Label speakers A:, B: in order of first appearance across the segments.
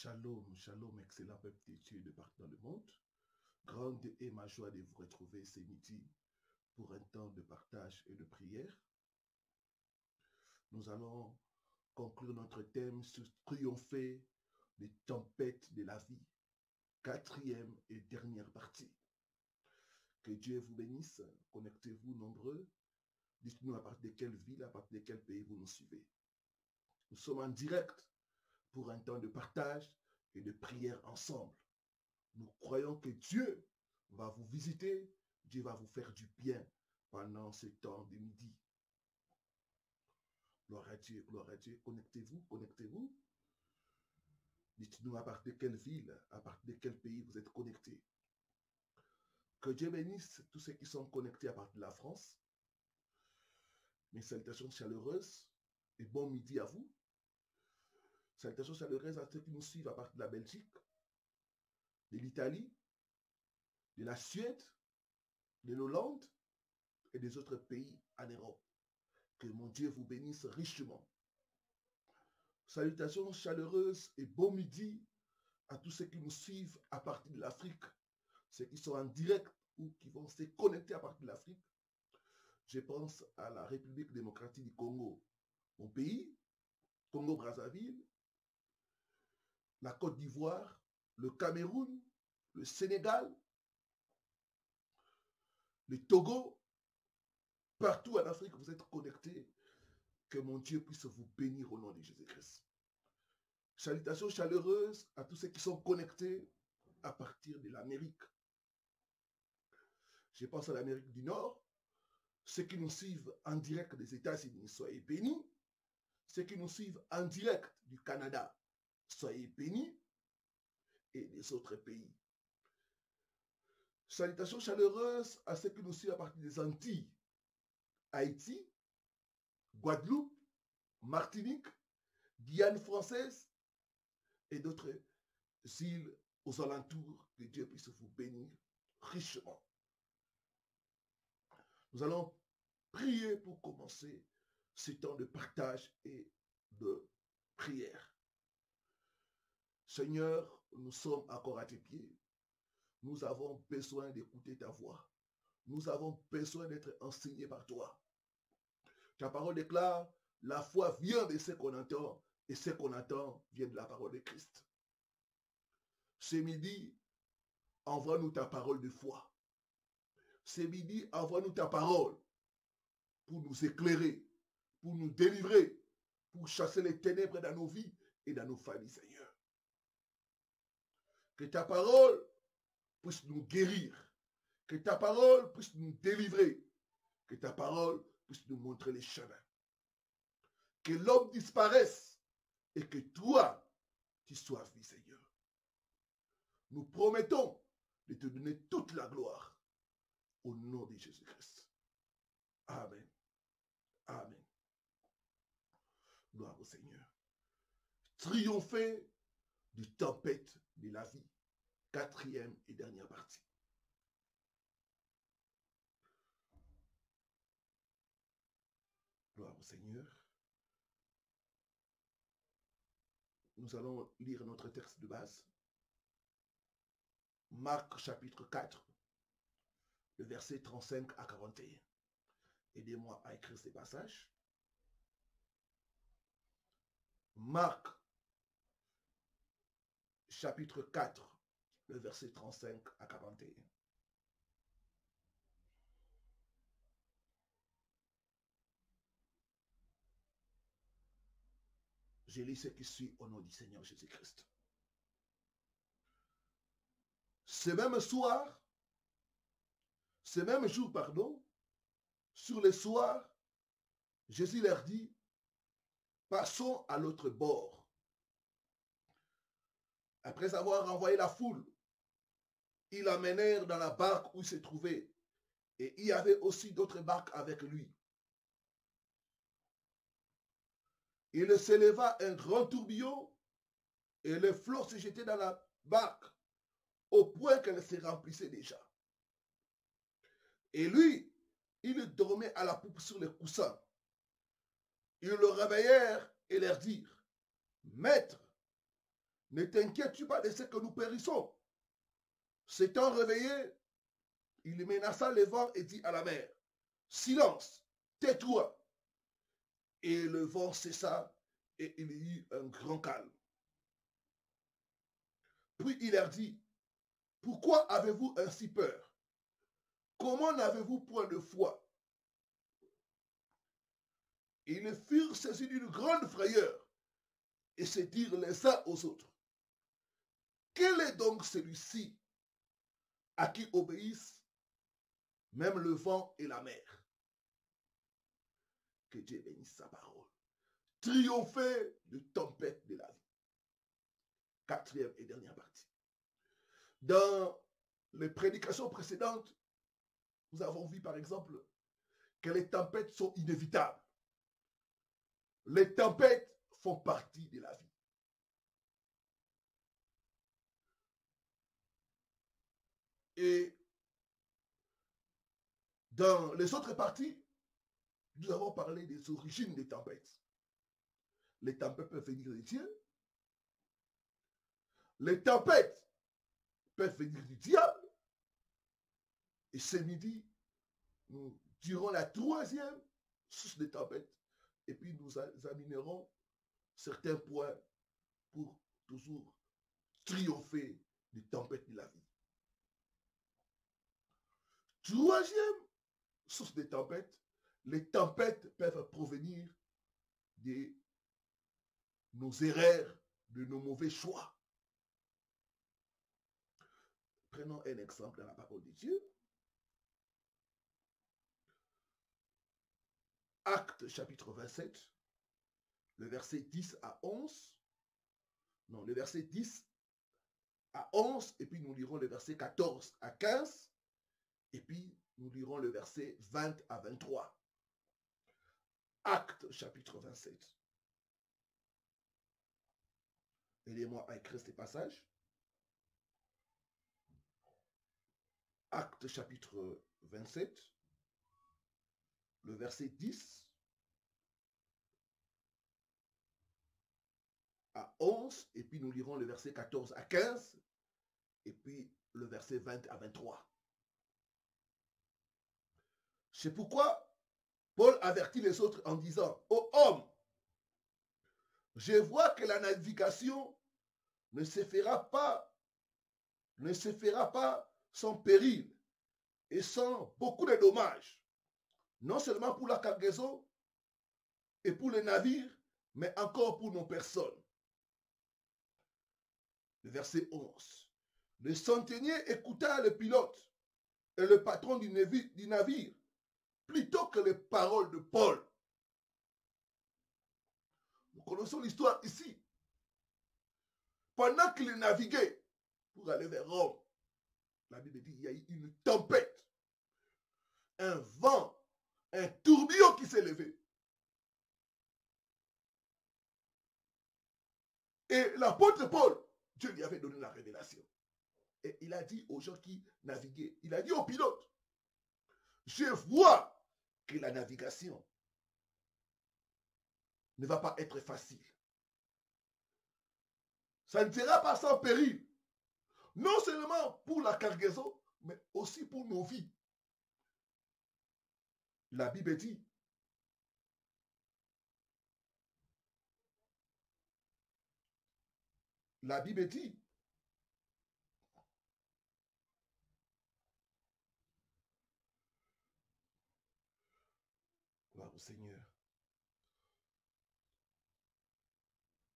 A: Shalom, shalom, excellent peuple de Dieu de partout dans le monde. Grande est ma joie de vous retrouver ce midi pour un temps de partage et de prière. Nous allons conclure notre thème sur triompher des tempêtes de la vie. Quatrième et dernière partie. Que Dieu vous bénisse. Connectez-vous nombreux. Dites-nous à partir de quelle ville, à partir de quel pays vous nous suivez. Nous sommes en direct pour un temps de partage et de prière ensemble. Nous croyons que Dieu va vous visiter, Dieu va vous faire du bien pendant ce temps de midi. Gloire à Dieu, gloire à Dieu. Connectez-vous, connectez-vous. Dites-nous à partir de quelle ville, à partir de quel pays vous êtes connectés. Que Dieu bénisse tous ceux qui sont connectés à partir de la France. Mes salutations chaleureuses et bon midi à vous. Salutations chaleureuses à ceux qui nous suivent à partir de la Belgique, de l'Italie, de la Suède, de l'Hollande et des autres pays en Europe. Que mon Dieu vous bénisse richement. Salutations chaleureuses et bon midi à tous ceux qui nous suivent à partir de l'Afrique, ceux qui sont en direct ou qui vont se connecter à partir de l'Afrique. Je pense à la République démocratique du Congo, mon pays, Congo-Brazzaville, la Côte d'Ivoire, le Cameroun, le Sénégal, le Togo. Partout en Afrique, vous êtes connectés. Que mon Dieu puisse vous bénir au nom de Jésus-Christ. Salutations chaleureuses à tous ceux qui sont connectés à partir de l'Amérique. Je pense à l'Amérique du Nord. Ceux qui nous suivent en direct des États-Unis, soyez bénis. Ceux qui nous suivent en direct du Canada, soyez bénis. Et des autres pays. Salutations chaleureuses à ceux qui nous suivent à partir des Antilles, Haïti, Guadeloupe, Martinique, Guyane française et d'autres îles aux alentours. Que Dieu puisse vous bénir richement. Nous allons prier pour commencer ce temps de partage et de prière. Seigneur, nous sommes encore à tes pieds. Nous avons besoin d'écouter ta voix. Nous avons besoin d'être enseignés par toi. Ta parole déclare, la foi vient de ce qu'on entend, et ce qu'on entend vient de la parole de Christ. Ce midi, envoie-nous ta parole de foi. Ce midi, envoie-nous ta parole pour nous éclairer, pour nous délivrer, pour chasser les ténèbres dans nos vies et dans nos familles, Seigneur. Que ta parole puisse nous guérir, que ta parole puisse nous délivrer, que ta parole puisse nous montrer les chemins. Que l'homme disparaisse et que toi, tu sois vie, Seigneur. Nous promettons de te donner toute la gloire au nom de Jésus-Christ. Amen. Amen. Gloire au Seigneur. Triompher du tempête de la vie. Quatrième et dernière partie. Gloire au Seigneur. Nous allons lire notre texte de base. Marc chapitre 4, le verset 35 à 41. Aidez-moi à écrire ces passages. Marc chapitre 4, le verset 35 à 41. Je lis ce qui suit au nom du Seigneur Jésus-Christ. Ce même jour, sur le soir, Jésus leur dit, passons à l'autre bord. Après avoir renvoyé la foule, ils l'amenèrent dans la barque où il se trouvait, et il y avait aussi d'autres barques avec lui. Il s'éleva un grand tourbillon, et les flots se jetaient dans la barque, au point qu'elle se remplissait déjà. Et lui, il dormait à la poupe sur les coussins. Ils le réveillèrent et leur dirent, Maître, ne t'inquiètes-tu pas de ce que nous périssons. S'étant réveillé, il menaça le vent et dit à la mer, silence, tais-toi. Et le vent cessa et il y eut un grand calme. Puis il leur dit, pourquoi avez-vous ainsi peur? Comment n'avez-vous point de foi? Et ils furent saisis d'une grande frayeur et se dirent les uns aux autres, quel est donc celui-ci à qui obéissent même le vent et la mer? Que Dieu bénisse sa parole. Triompher de tempête de la vie. Quatrième et dernière partie. Dans les prédications précédentes, nous avons vu par exemple que les tempêtes sont inévitables. Les tempêtes font partie de la vie. Et dans les autres parties, nous avons parlé des origines des tempêtes. Les tempêtes peuvent venir de Dieu. Les tempêtes peuvent venir du diable. Et ce midi, nous dirons la troisième source des tempêtes. Et puis nous examinerons certains points pour toujours triompher des tempêtes de la vie. Troisième source des tempêtes, les tempêtes peuvent provenir de nos erreurs, de nos mauvais choix. Prenons un exemple dans la parole de Dieu. Actes chapitre 27, le verset 10 à 11. Non, le verset 10 à 11, et puis nous lirons le verset 14 à 15, et puis nous lirons le verset 20 à 23. Actes chapitre 27. Aidez-moi à écrire ces passages. Actes chapitre 27, le verset 10 à 11, et puis nous lirons le verset 14 à 15, et puis le verset 20 à 23. C'est pourquoi Paul avertit les autres en disant, ô homme, je vois que la navigation ne se fera pas sans péril et sans beaucoup de dommages, non seulement pour la cargaison et pour les navires, mais encore pour nos personnes. Le verset 11. Le centenier écouta le pilote et le patron du navire plutôt que les paroles de Paul. Nous connaissons l'histoire ici. Pendant qu'il naviguait pour aller vers Rome, la Bible dit qu'il y a eu une tempête, un vent, un tourbillon qui s'est levé. Et l'apôtre Paul, Dieu lui avait donné la révélation. Et il a dit aux gens qui naviguaient, il a dit aux pilotes, je vois que la navigation ne va pas être facile. Ça ne sera pas sans péril. Non seulement pour la cargaison, mais aussi pour nos vies. La Bible dit, gloire au Seigneur.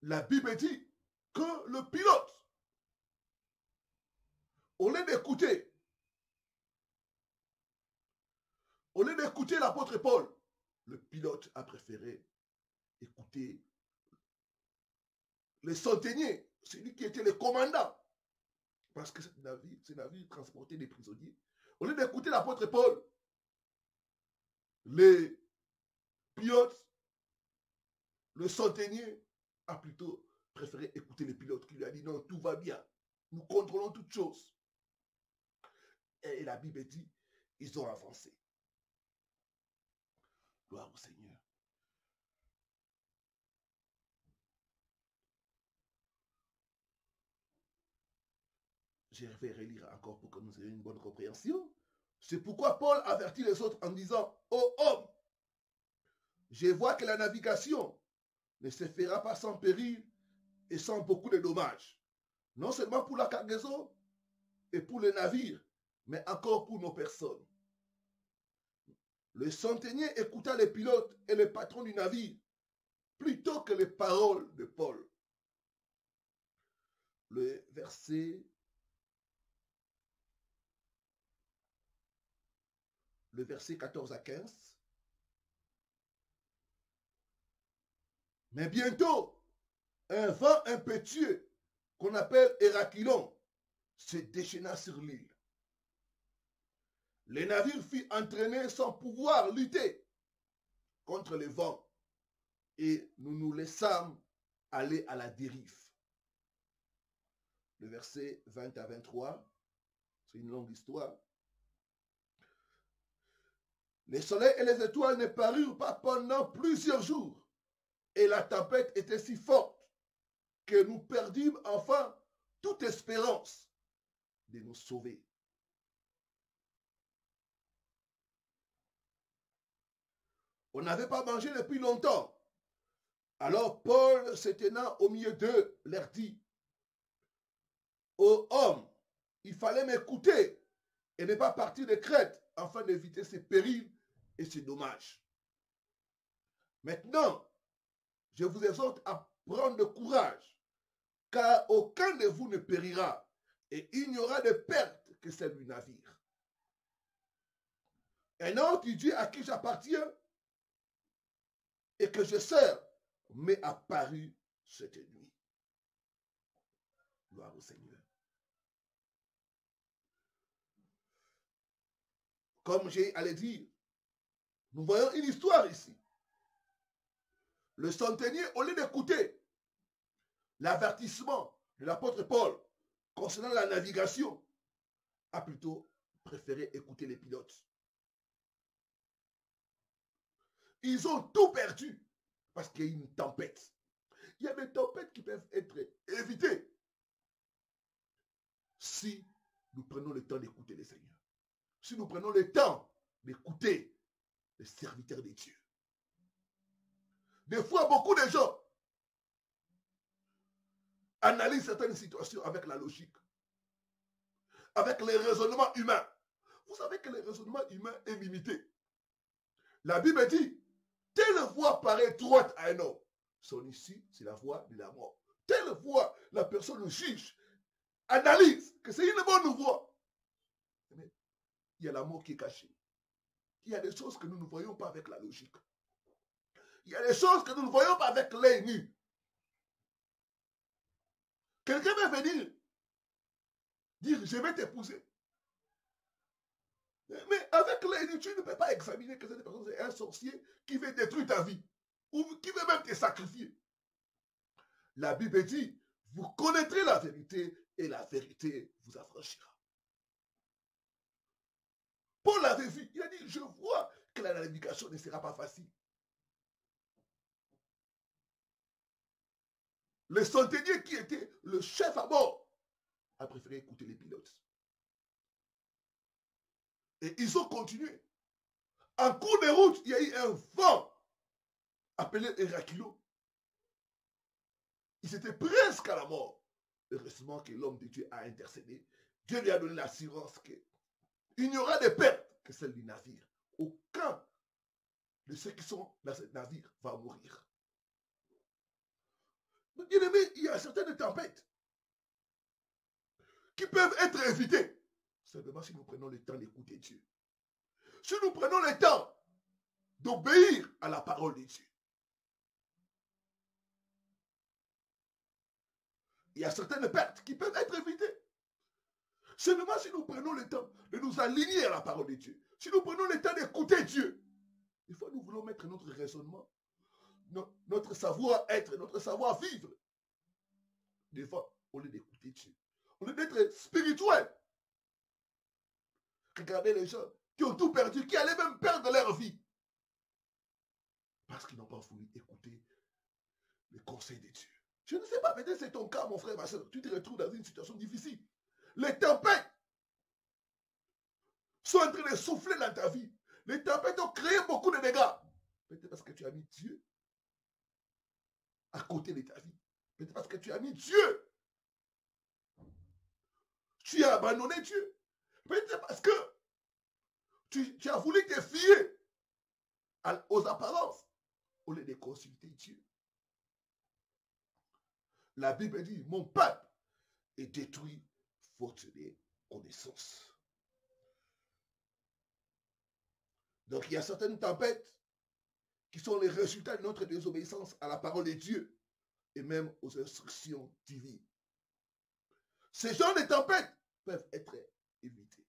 A: La Bible dit que le pilote, au lieu d'écouter l'apôtre Paul, le pilote a préféré écouter le centenier, celui qui était le commandant. Parce que ce navire transportait des prisonniers. Au lieu d'écouter l'apôtre Paul, les pilotes, le centenier a plutôt préféré écouter le pilote qui lui a dit non, tout va bien. Nous contrôlons toutes choses. Et la Bible dit, ils ont avancé. Gloire au Seigneur. Je vais relire encore pour que nous ayons une bonne compréhension. C'est pourquoi Paul avertit les autres en disant, ô homme, je vois que la navigation ne se fera pas sans péril et sans beaucoup de dommages. Non seulement pour la cargaison et pour les navires, mais encore pour nos personnes. Le centenier écouta les pilotes et les patrons du navire plutôt que les paroles de Paul. Le verset 14 à 15. Mais bientôt, un vent impétueux qu'on appelle Héraclon se déchaîna sur l'île. Les navires furent entraînés sans pouvoir lutter contre le vent et nous nous laissâmes aller à la dérive. Le verset 20 à 23, c'est une longue histoire. Les soleils et les étoiles ne parurent pas pendant plusieurs jours et la tempête était si forte que nous perdîmes enfin toute espérance de nous sauver. On n'avait pas mangé depuis longtemps. Alors Paul, se tenant au milieu d'eux, leur dit, ô homme, il fallait m'écouter et ne pas partir de Crète afin d'éviter ces périls et ces dommages. Maintenant, je vous exhorte à prendre courage, car aucun de vous ne périra, et il n'y aura de perte que celle du navire. Un autre Dieu à qui j'appartiens et que je sers m'est apparu cette nuit. Gloire au Seigneur. Comme j'ai allé dire, nous voyons une histoire ici. Le centenier, au lieu d'écouter l'avertissement de l'apôtre Paul concernant la navigation, a plutôt préféré écouter les pilotes. Ils ont tout perdu parce qu'il y a une tempête. Il y a des tempêtes qui peuvent être évitées si nous prenons le temps d'écouter les Seigneurs. Si nous prenons le temps d'écouter les serviteurs de Dieu. Des fois, beaucoup de gens analysent certaines situations avec la logique, avec les raisonnements humains. Vous savez que le raisonnement humain est limité. La Bible dit, telle voie paraît droite à un homme. Son issue, c'est la voie de la mort. Telle voie, la personne juge, analyse que c'est une bonne voie. Mais il y a la mort qui est cachée. Il y a des choses que nous ne voyons pas avec la logique. Il y a des choses que nous ne voyons pas avec l'œil nu. Quelqu'un va venir dire, je vais t'épouser. Mais avec l'œil nu, tu ne peux pas examiner que cette personne est un sorcier qui veut détruire ta vie. Ou qui veut même te sacrifier. La Bible dit, vous connaîtrez la vérité et la vérité vous affranchira. Paul l'avait vu. Il a dit, je vois que la navigation ne sera pas facile. Le centenier qui était le chef à bord a préféré écouter les pilotes. Et ils ont continué. En cours de route, il y a eu un vent appelé Héraclon. Ils étaient presque à la mort. Heureusement que l'homme de Dieu a intercédé. Dieu lui a donné l'assurance qu'il n'y aura de perte que celle du navire. Aucun de ceux qui sont dans ce navire va mourir. Bien aimé, il y a certaines tempêtes qui peuvent être évitées. Simplement si nous prenons le temps d'écouter Dieu. Si nous prenons le temps d'obéir à la parole de Dieu. Il y a certaines pertes qui peuvent être évitées. Seulement si nous prenons le temps de nous aligner à la parole de Dieu. Si nous prenons le temps d'écouter Dieu. Des fois, nous voulons mettre notre raisonnement, notre savoir-être, notre savoir-vivre. Des fois, au lieu d'écouter Dieu. Au lieu d'être spirituel. Regardez les gens qui ont tout perdu, qui allaient même perdre leur vie. Parce qu'ils n'ont pas voulu écouter les conseils de Dieu. Je ne sais pas, peut-être c'est ton cas, mon frère, ma soeur. Tu te retrouves dans une situation difficile. Les tempêtes sont en train de souffler dans ta vie. Les tempêtes ont créé beaucoup de dégâts. Peut-être parce que tu as mis Dieu à côté de ta vie. Peut-être parce que tu as mis Dieu. Tu as abandonné Dieu. Peut-être parce que tu as voulu te fier aux apparences au lieu de consulter Dieu. La Bible dit, mon peuple est détruit faute de connaissances. Donc il y a certaines tempêtes qui sont les résultats de notre désobéissance à la parole de Dieu et même aux instructions divines. Ces genres de tempêtes peuvent être évités.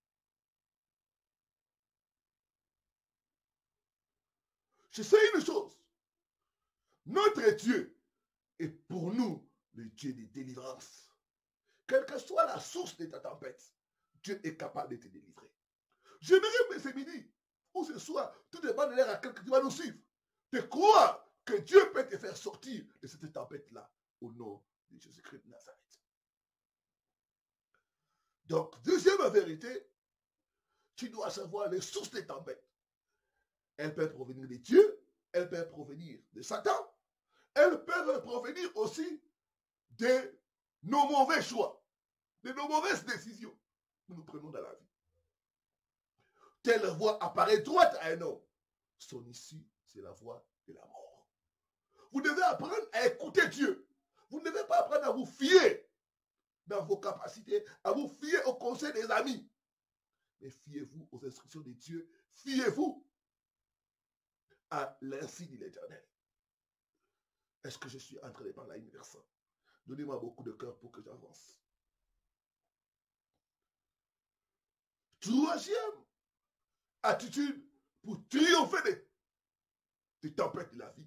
A: Je sais une chose, notre Dieu est pour nous le Dieu de délivrance. Quelle que soit la source de ta tempête, Dieu est capable de te délivrer. J'aimerais ce midi, ou ce soir, tout dépend de l'heure à laquelle tu vas nous suivre, de croire que Dieu peut te faire sortir de cette tempête-là au nom de Jésus-Christ de Nazareth. Donc, deuxième vérité, tu dois savoir les sources des tempêtes. Elles peuvent provenir de Dieu, elles peuvent provenir de Satan, elles peuvent provenir aussi de nos mauvais choix, de nos mauvaises décisions que nous prenons dans la vie. Telle voie apparaît droite à un homme, son issue, c'est la voie de la mort. Vous devez apprendre à écouter Dieu. Vous ne devez pas apprendre à vous fier dans vos capacités, à vous fier au conseil des amis. Mais fiez-vous aux instructions de Dieu, fiez-vous à l'insigne de l'Éternel. Est-ce que je suis en train de parler à une personne? Donnez-moi beaucoup de cœur pour que j'avance. Troisième attitude pour triompher des tempêtes de la vie,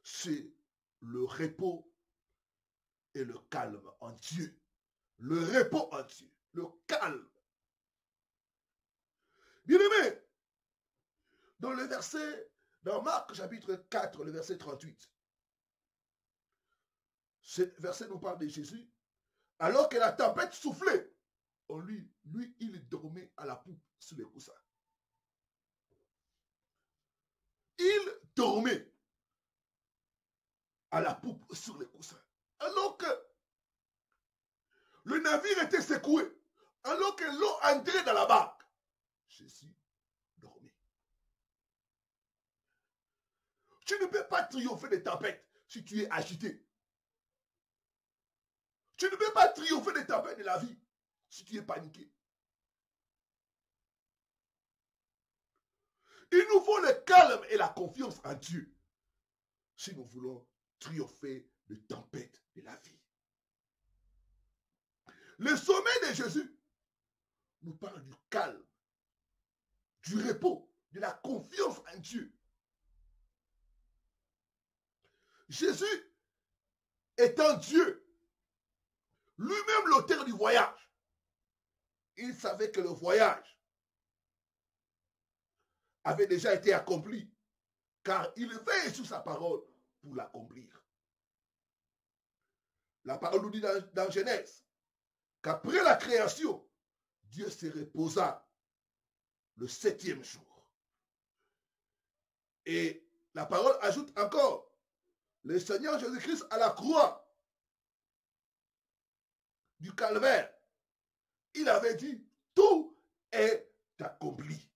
A: c'est le repos et le calme en Dieu. Le repos en Dieu, le calme. Bien-aimé, dans le verset, dans Marc chapitre 4, le verset 38, ce verset nous parle de Jésus. Alors que la tempête soufflait, lui, il dormait à la poupe sous les coussins. Il dormait à la poupe sur les coussins. Alors que le navire était secoué, alors que l'eau entrait dans la barque, Jésus dormait. Tu ne peux pas triompher des tempêtes si tu es agité. Tu ne peux pas triompher des tempêtes de la vie si tu es paniqué. Il nous faut le calme et la confiance en Dieu si nous voulons triompher des tempêtes de la vie. Le sommet de Jésus nous parle du calme, du repos, de la confiance en Dieu. Jésus étant Dieu, lui-même l'auteur du voyage, il savait que le voyage avait déjà été accompli, car il veille sur sa parole pour l'accomplir. La parole nous dit dans Genèse qu'après la création, Dieu se reposa le 7e jour. Et la parole ajoute encore, le Seigneur Jésus-Christ à la croix du calvaire, il avait dit, tout est accompli.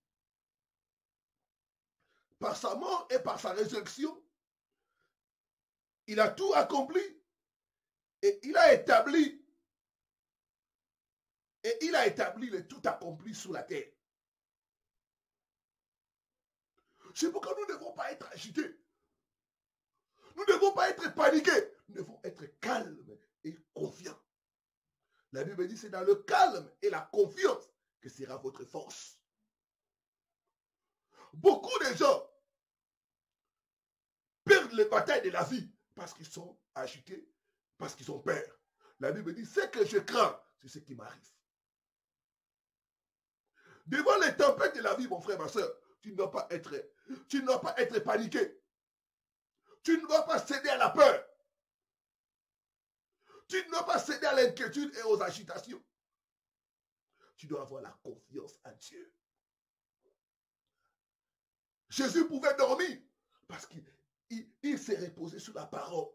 A: Par sa mort et par sa résurrection, il a tout accompli et il a établi le tout accompli sur la terre. C'est pourquoi nous ne devons pas être agités. Nous ne devons pas être paniqués. Nous devons être calmes et confiants. La Bible dit, c'est dans le calme et la confiance que sera votre force. Beaucoup de gens perdent les batailles de la vie parce qu'ils sont agités, parce qu'ils ont peur. La Bible dit, ce que je crains, c'est ce qui m'arrive. Devant les tempêtes de la vie, mon frère, ma soeur, tu ne dois pas être paniqué. Tu ne dois pas céder à la peur. Tu ne dois pas céder à l'inquiétude et aux agitations. Tu dois avoir la confiance en Dieu. Jésus pouvait dormir parce qu'il s'est reposé sur la parole.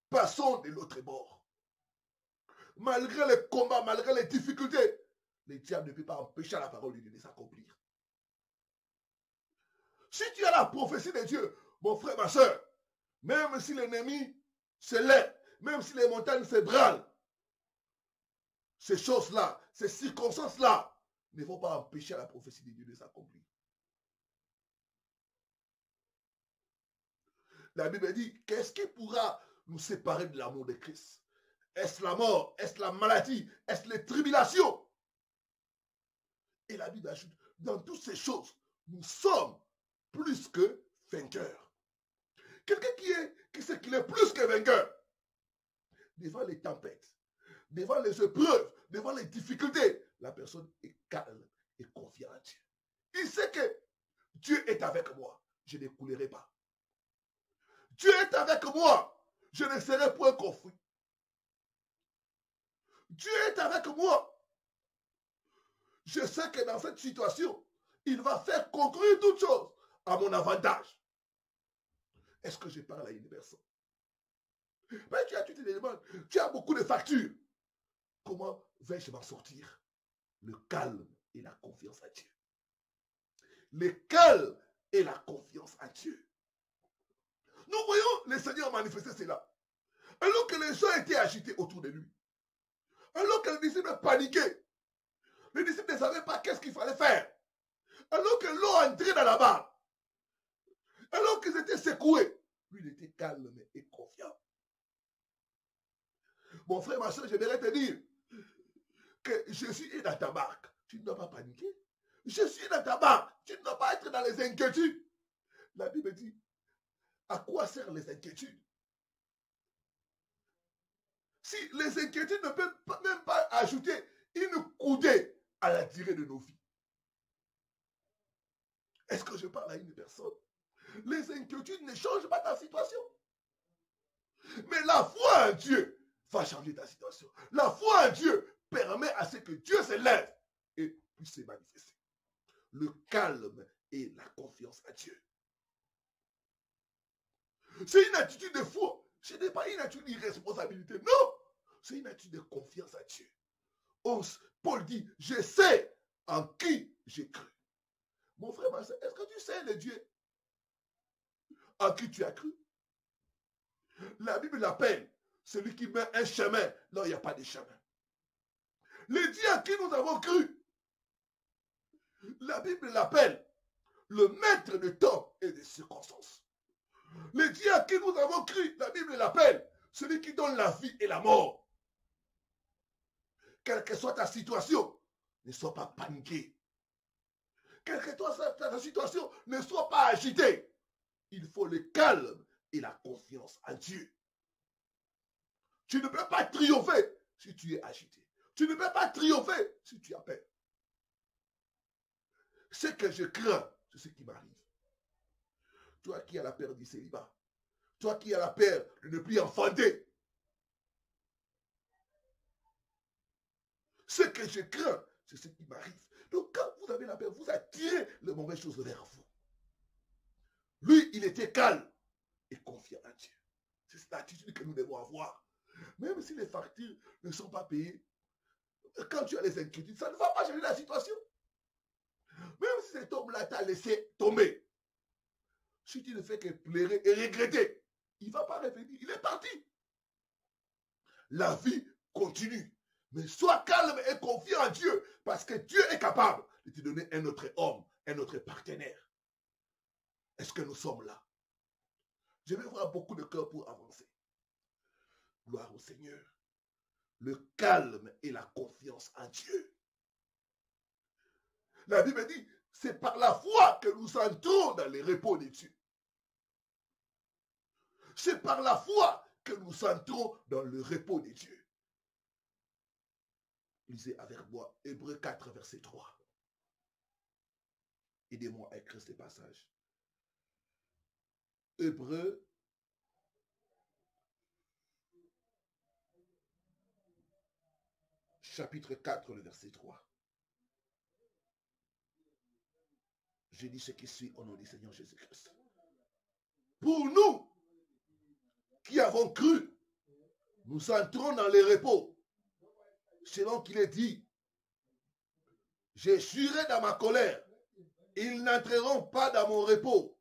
A: Passons de l'autre bord. Malgré les combats, malgré les difficultés, le diable ne peut pas empêcher la parole de Dieu de s'accomplir. Si tu as la prophétie de Dieu, mon frère, ma soeur, même si l'ennemi se lève, même si les montagnes s'ébranlent, ces choses-là, ces circonstances-là, ne vont pas empêcher la prophétie de Dieu de s'accomplir. La Bible dit, qu'est-ce qui pourra nous séparer de l'amour de Christ? Est-ce la mort? Est-ce la maladie? Est-ce les tribulations? Et la Bible ajoute, dans toutes ces choses, nous sommes plus que vainqueurs. Quelqu'un qui sait qu'il est plus que vainqueur, devant les tempêtes, devant les épreuves, devant les difficultés, la personne est calme et confiante en Dieu. Il sait que Dieu est avec moi, je ne coulerai pas. Dieu est avec moi, je ne serai point confus. Dieu est avec moi. Je sais que dans cette situation, il va faire conclure toutes choses à mon avantage. Est-ce que je parle à une personne? Mais tu te demandes, tu as beaucoup de factures. Comment vais-je m'en sortir? Le calme et la confiance en Dieu. Le calme et la confiance en Dieu. Nous voyons le Seigneur manifester cela. Alors que les gens étaient agités autour de lui. Alors que les disciples paniquaient. Les disciples ne savaient pas qu'est-ce qu'il fallait faire. Alors que l'eau entrait dans la barre. Alors qu'ils étaient secoués. Lui, il était calme et confiant. Mon frère, ma soeur, je voudrais te dire que Jésus est dans ta barque. Tu ne dois pas paniquer. Jésus est dans ta barque. Tu ne dois pas être dans les inquiétudes. La Bible dit, à quoi servent les inquiétudes? Si les inquiétudes ne peuvent même pas ajouter une coudée à la durée de nos vies. Est-ce que je parle à une personne? Les inquiétudes ne changent pas ta situation. Mais la foi en Dieu va changer ta situation. La foi en Dieu permet à ce que Dieu se lève et puisse se manifester. Le calme et la confiance à Dieu. C'est une attitude de foi. Ce n'est pas une attitude d'irresponsabilité. Non. C'est une attitude de confiance à Dieu. Paul dit, je sais en qui j'ai cru. Mon frère, ma soeur, est-ce que tu sais le Dieu en qui tu as cru? La Bible l'appelle celui qui met un chemin là où il n'y a pas de chemin. Le Dieu en qui nous avons cru, la Bible l'appelle le maître de temps et des circonstances. Le Dieu en qui nous avons cru, la Bible l'appelle celui qui donne la vie et la mort. Quelle que soit ta situation, ne sois pas paniqué. Quelle que soit ta situation, ne sois pas agité. Il faut le calme et la confiance en Dieu. Tu ne peux pas triompher si tu es agité. Tu ne peux pas triompher si tu as peur. Ce que je crains, c'est ce qui m'arrive. Toi qui as la peur du célibat, toi qui as la peur de ne plus enfanter, ce que je crains, c'est ce qui m'arrive. Donc quand vous avez la peur, vous attirez les mauvaises choses vers vous. Lui, il était calme et confiant en Dieu. C'est cette attitude que nous devons avoir. Même si les factures ne sont pas payées, quand tu as les inquiétudes, ça ne va pas changer la situation. Même si cet homme-là t'a laissé tomber, si tu ne fais que pleurer et regretter, il ne va pas revenir. Il est parti. La vie continue. Mais sois calme et confiant en Dieu, parce que Dieu est capable de te donner un autre homme, un autre partenaire. Est-ce que nous sommes là? Je vais voir beaucoup de cœurs pour avancer. Gloire au Seigneur. Le calme et la confiance en Dieu. La Bible dit, c'est par la foi que nous entrons dans les repos de Dieu. C'est par la foi que nous entrons dans le repos de Dieu. Lisez avec moi Hébreux 4, verset 3. Aidez-moi à écrire ce passage. Hébreux chapitre 4, le verset 3. Je dis ce qui suit au nom du Seigneur Jésus-Christ. Pour nous qui avons cru, nous entrons dans le repos. Selon qu'il est dit, j'ai juré dans ma colère, ils n'entreront pas dans mon repos.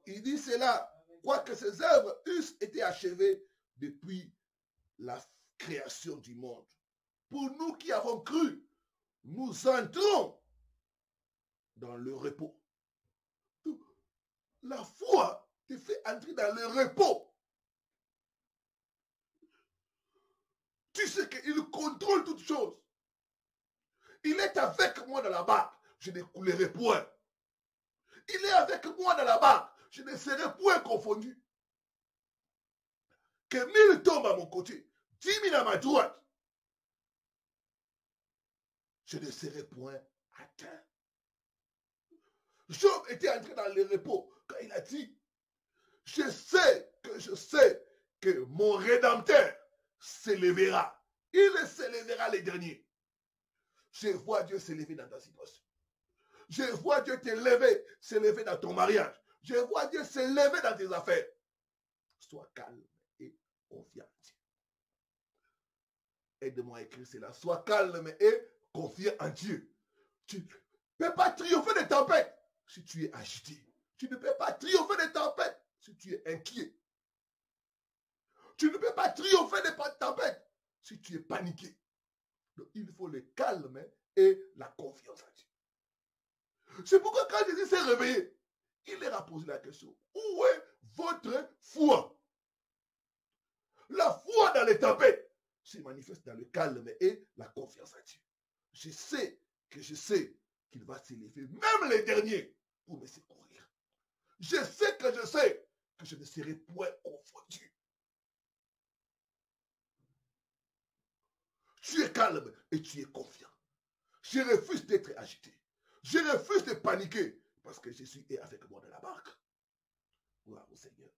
A: Il dit cela, quoique ces œuvres eussent été achevées depuis la création du monde. Pour nous qui avons cru, nous entrons dans le repos. La foi te fait entrer dans le repos. Tu sais qu'il contrôle toutes choses. Il est avec moi dans la barque, je ne coulerai point. Il est avec moi dans la barque, je ne serai point confondu. Que 1000 tombent à mon côté, 10 000 à ma droite, je ne serai point atteint. Job était entré dans le repos quand il a dit, je sais que mon Rédempteur s'élèvera. Il s'élèvera les derniers. Je vois Dieu s'élever dans ta situation. Je vois Dieu s'élever dans ton mariage. Je vois Dieu s'élever dans tes affaires. Sois calme et confiant. Aide-moi à écrire cela. Sois calme et confiant en Dieu. Tu ne peux pas triompher des tempêtes si tu es agité. Tu ne peux pas triompher des tempêtes si tu es inquiet. Tu ne peux pas triompher des tempêtes si tu es paniqué. Donc, il faut le calme et la confiance en Dieu. C'est pourquoi quand Jésus s'est réveillé, il leur a posé la question, où est votre foi? La foi dans les tempêtes se manifeste dans le calme et la confiance en Dieu. Je sais qu'il va s'élever, même les derniers, pour me secourir. Je sais que je ne serai point confondu. Tu es calme et tu es confiant. Je refuse d'être agité. Je refuse de paniquer parce que Jésus est avec moi dans la barque. Gloire au Seigneur.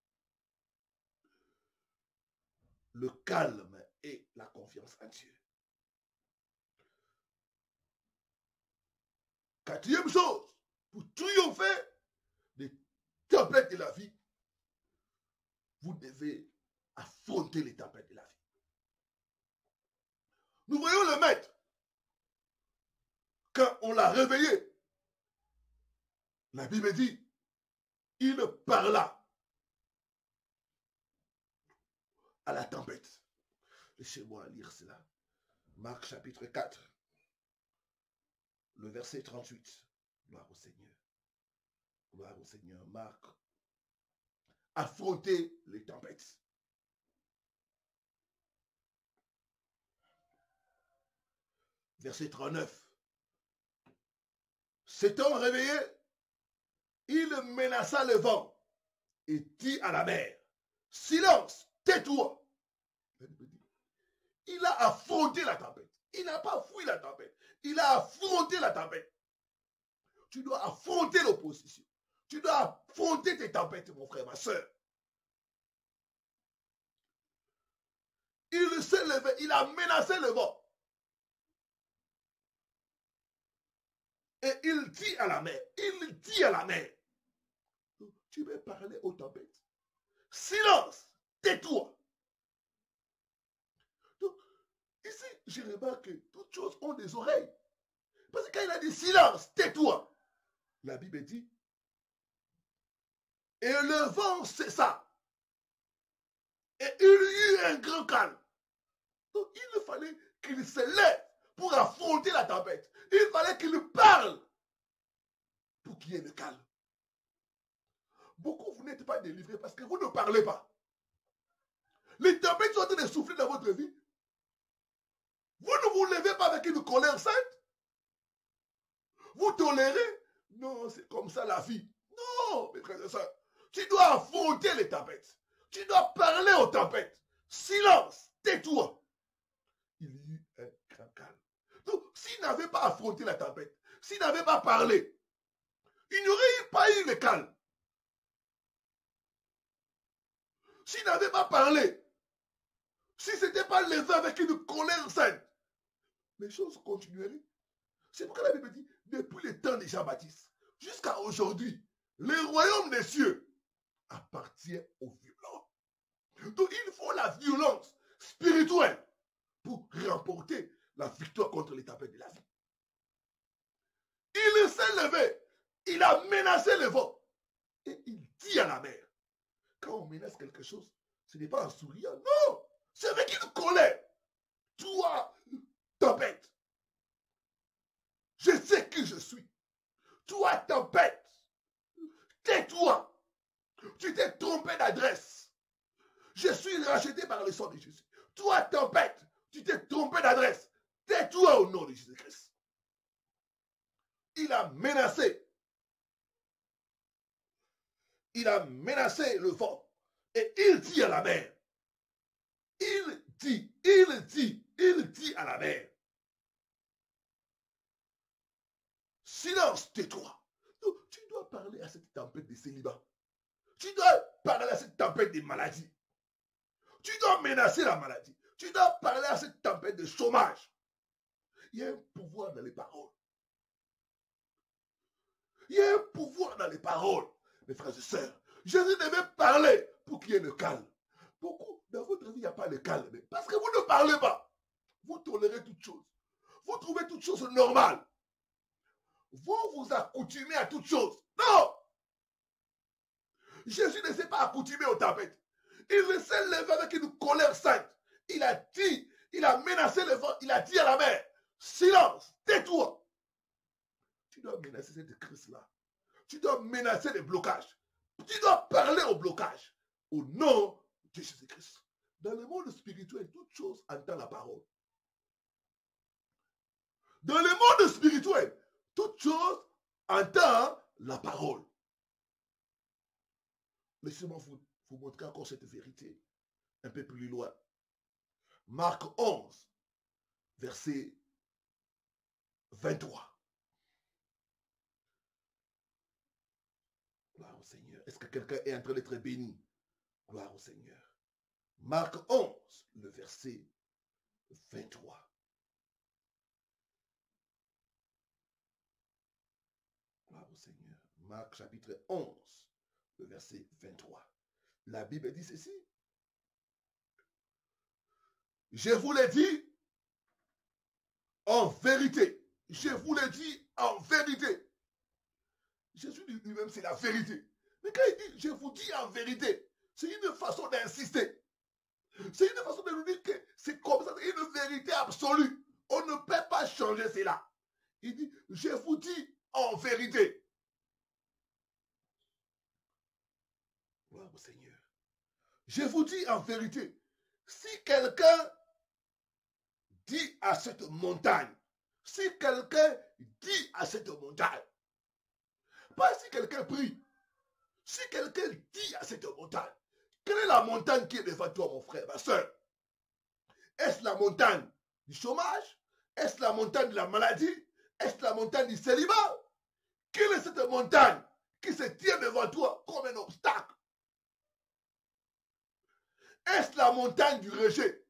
A: Le calme et la confiance en Dieu. Quatrième chose, pour triompher des tempêtes de la vie, vous devez affronter les tempêtes de la vie. Nous voyons le maître. Quand on l'a réveillé, la Bible dit, il parla à la tempête. Laissez-moi lire cela. Marc chapitre 4, le verset 38. Gloire au Seigneur. Gloire au Seigneur. Marc. Affronter les tempêtes. Verset 39. S'étant réveillé, il menaça le vent et dit à la mer, silence, tais-toi. Il a affronté la tempête. Il n'a pas fui la tempête. Il a affronté la tempête. Tu dois affronter l'opposition. Tu dois affronter tes tempêtes, mon frère, ma soeur. Il s'est levé, il a menacé le vent. Et il dit à la mer, tu veux parler aux tempêtes. Silence, tais-toi. Donc, ici, je remarque que toutes choses ont des oreilles. Parce que quand il a dit silence, tais-toi, la Bible dit, et le vent cessa. Et il y eut un grand calme. Donc, il fallait qu'il se lève pour affronter la tempête. Il fallait qu'il parle pour qu'il y ait le calme. Beaucoup, vous n'êtes pas délivrés parce que vous ne parlez pas. Les tempêtes sont en train de souffler dans votre vie. Vous ne vous levez pas avec une colère sainte. Vous tolérez. Non, c'est comme ça la vie. Non, mes frères et sœurs. Tu dois affronter les tempêtes. Tu dois parler aux tempêtes. Silence, tais-toi. Il y eut un grand calme. Donc, s'il n'avait pas affronté la tempête, s'il n'avait pas parlé, il n'y aurait pas eu le calme. S'il n'avait pas parlé, si ce n'était pas levé avec une colère sainte, les choses continueraient. C'est pourquoi la Bible dit, depuis le temps de Jean-Baptiste jusqu'à aujourd'hui, le royaume des cieux appartient aux violents. Donc il faut la violence spirituelle pour remporter la victoire contre les tempêtes de la vie. Il s'est levé, il a menacé le vent et il dit à la mer. Quand on menace quelque chose, ce n'est pas en souriant, non, c'est avec une colère. Toi, tempête, je sais qui je suis. Toi, tempête, tais-toi. Tu t'es trompé d'adresse. Je suis racheté par le sang de Jésus. Toi, tempête, tu t'es trompé d'adresse. Tais-toi au nom de Jésus-Christ. Il a menacé. Il a menacé le vent. Et il dit à la mer. Il dit à la mer. Silence, tais-toi. Tu dois parler à cette tempête de célibat. Tu dois parler à cette tempête de maladie. Tu dois menacer la maladie. Tu dois parler à cette tempête de chômage. Il y a un pouvoir dans les paroles. Il y a un pouvoir dans les paroles. Mes frères et sœurs, Jésus devait parler pour qu'il y ait le calme. Beaucoup, dans votre vie, il n'y a pas de calme. Parce que vous ne parlez pas. Vous tolérez toutes choses. Vous trouvez toutes choses normales. Vous vous accoutumez à toutes choses. Non! Jésus ne s'est pas accoutumé aux tempêtes. Il s'est levé avec une colère sainte. Il a dit, il a menacé le vent, il a dit à la mer, silence, tais-toi. Tu dois menacer cette crise-là. Tu dois menacer les blocages. Tu dois parler au blocage. Au nom de Jésus-Christ. Dans le monde spirituel, toute chose entend la parole. Dans le monde spirituel, toute chose entend la parole. Laissez-moi vous montrer encore cette vérité un peu plus loin. Marc 11, verset 23. Gloire au Seigneur. Est-ce que quelqu'un est en train d'être béni? Gloire au Seigneur. Marc 11, le verset 23. Gloire au Seigneur. Marc chapitre 11, le verset 23. La Bible dit ceci. Je vous l'ai dit en vérité. Je vous l'ai dit en vérité. Jésus lui-même, c'est la vérité. Mais quand il dit, je vous dis en vérité, c'est une façon d'insister. C'est une façon de nous dire que c'est comme ça, c'est une vérité absolue. On ne peut pas changer cela. Il dit, je vous dis en vérité. Gloire au Seigneur. Je vous dis en vérité, si quelqu'un dit à cette montagne, si quelqu'un dit à cette montagne, pas si quelqu'un prie, si quelqu'un dit à cette montagne, quelle est la montagne qui est devant toi, mon frère, ma soeur? Est-ce la montagne du chômage? Est-ce la montagne de la maladie? Est-ce la montagne du célibat? Quelle est cette montagne qui se tient devant toi comme un obstacle? Est-ce la montagne du rejet?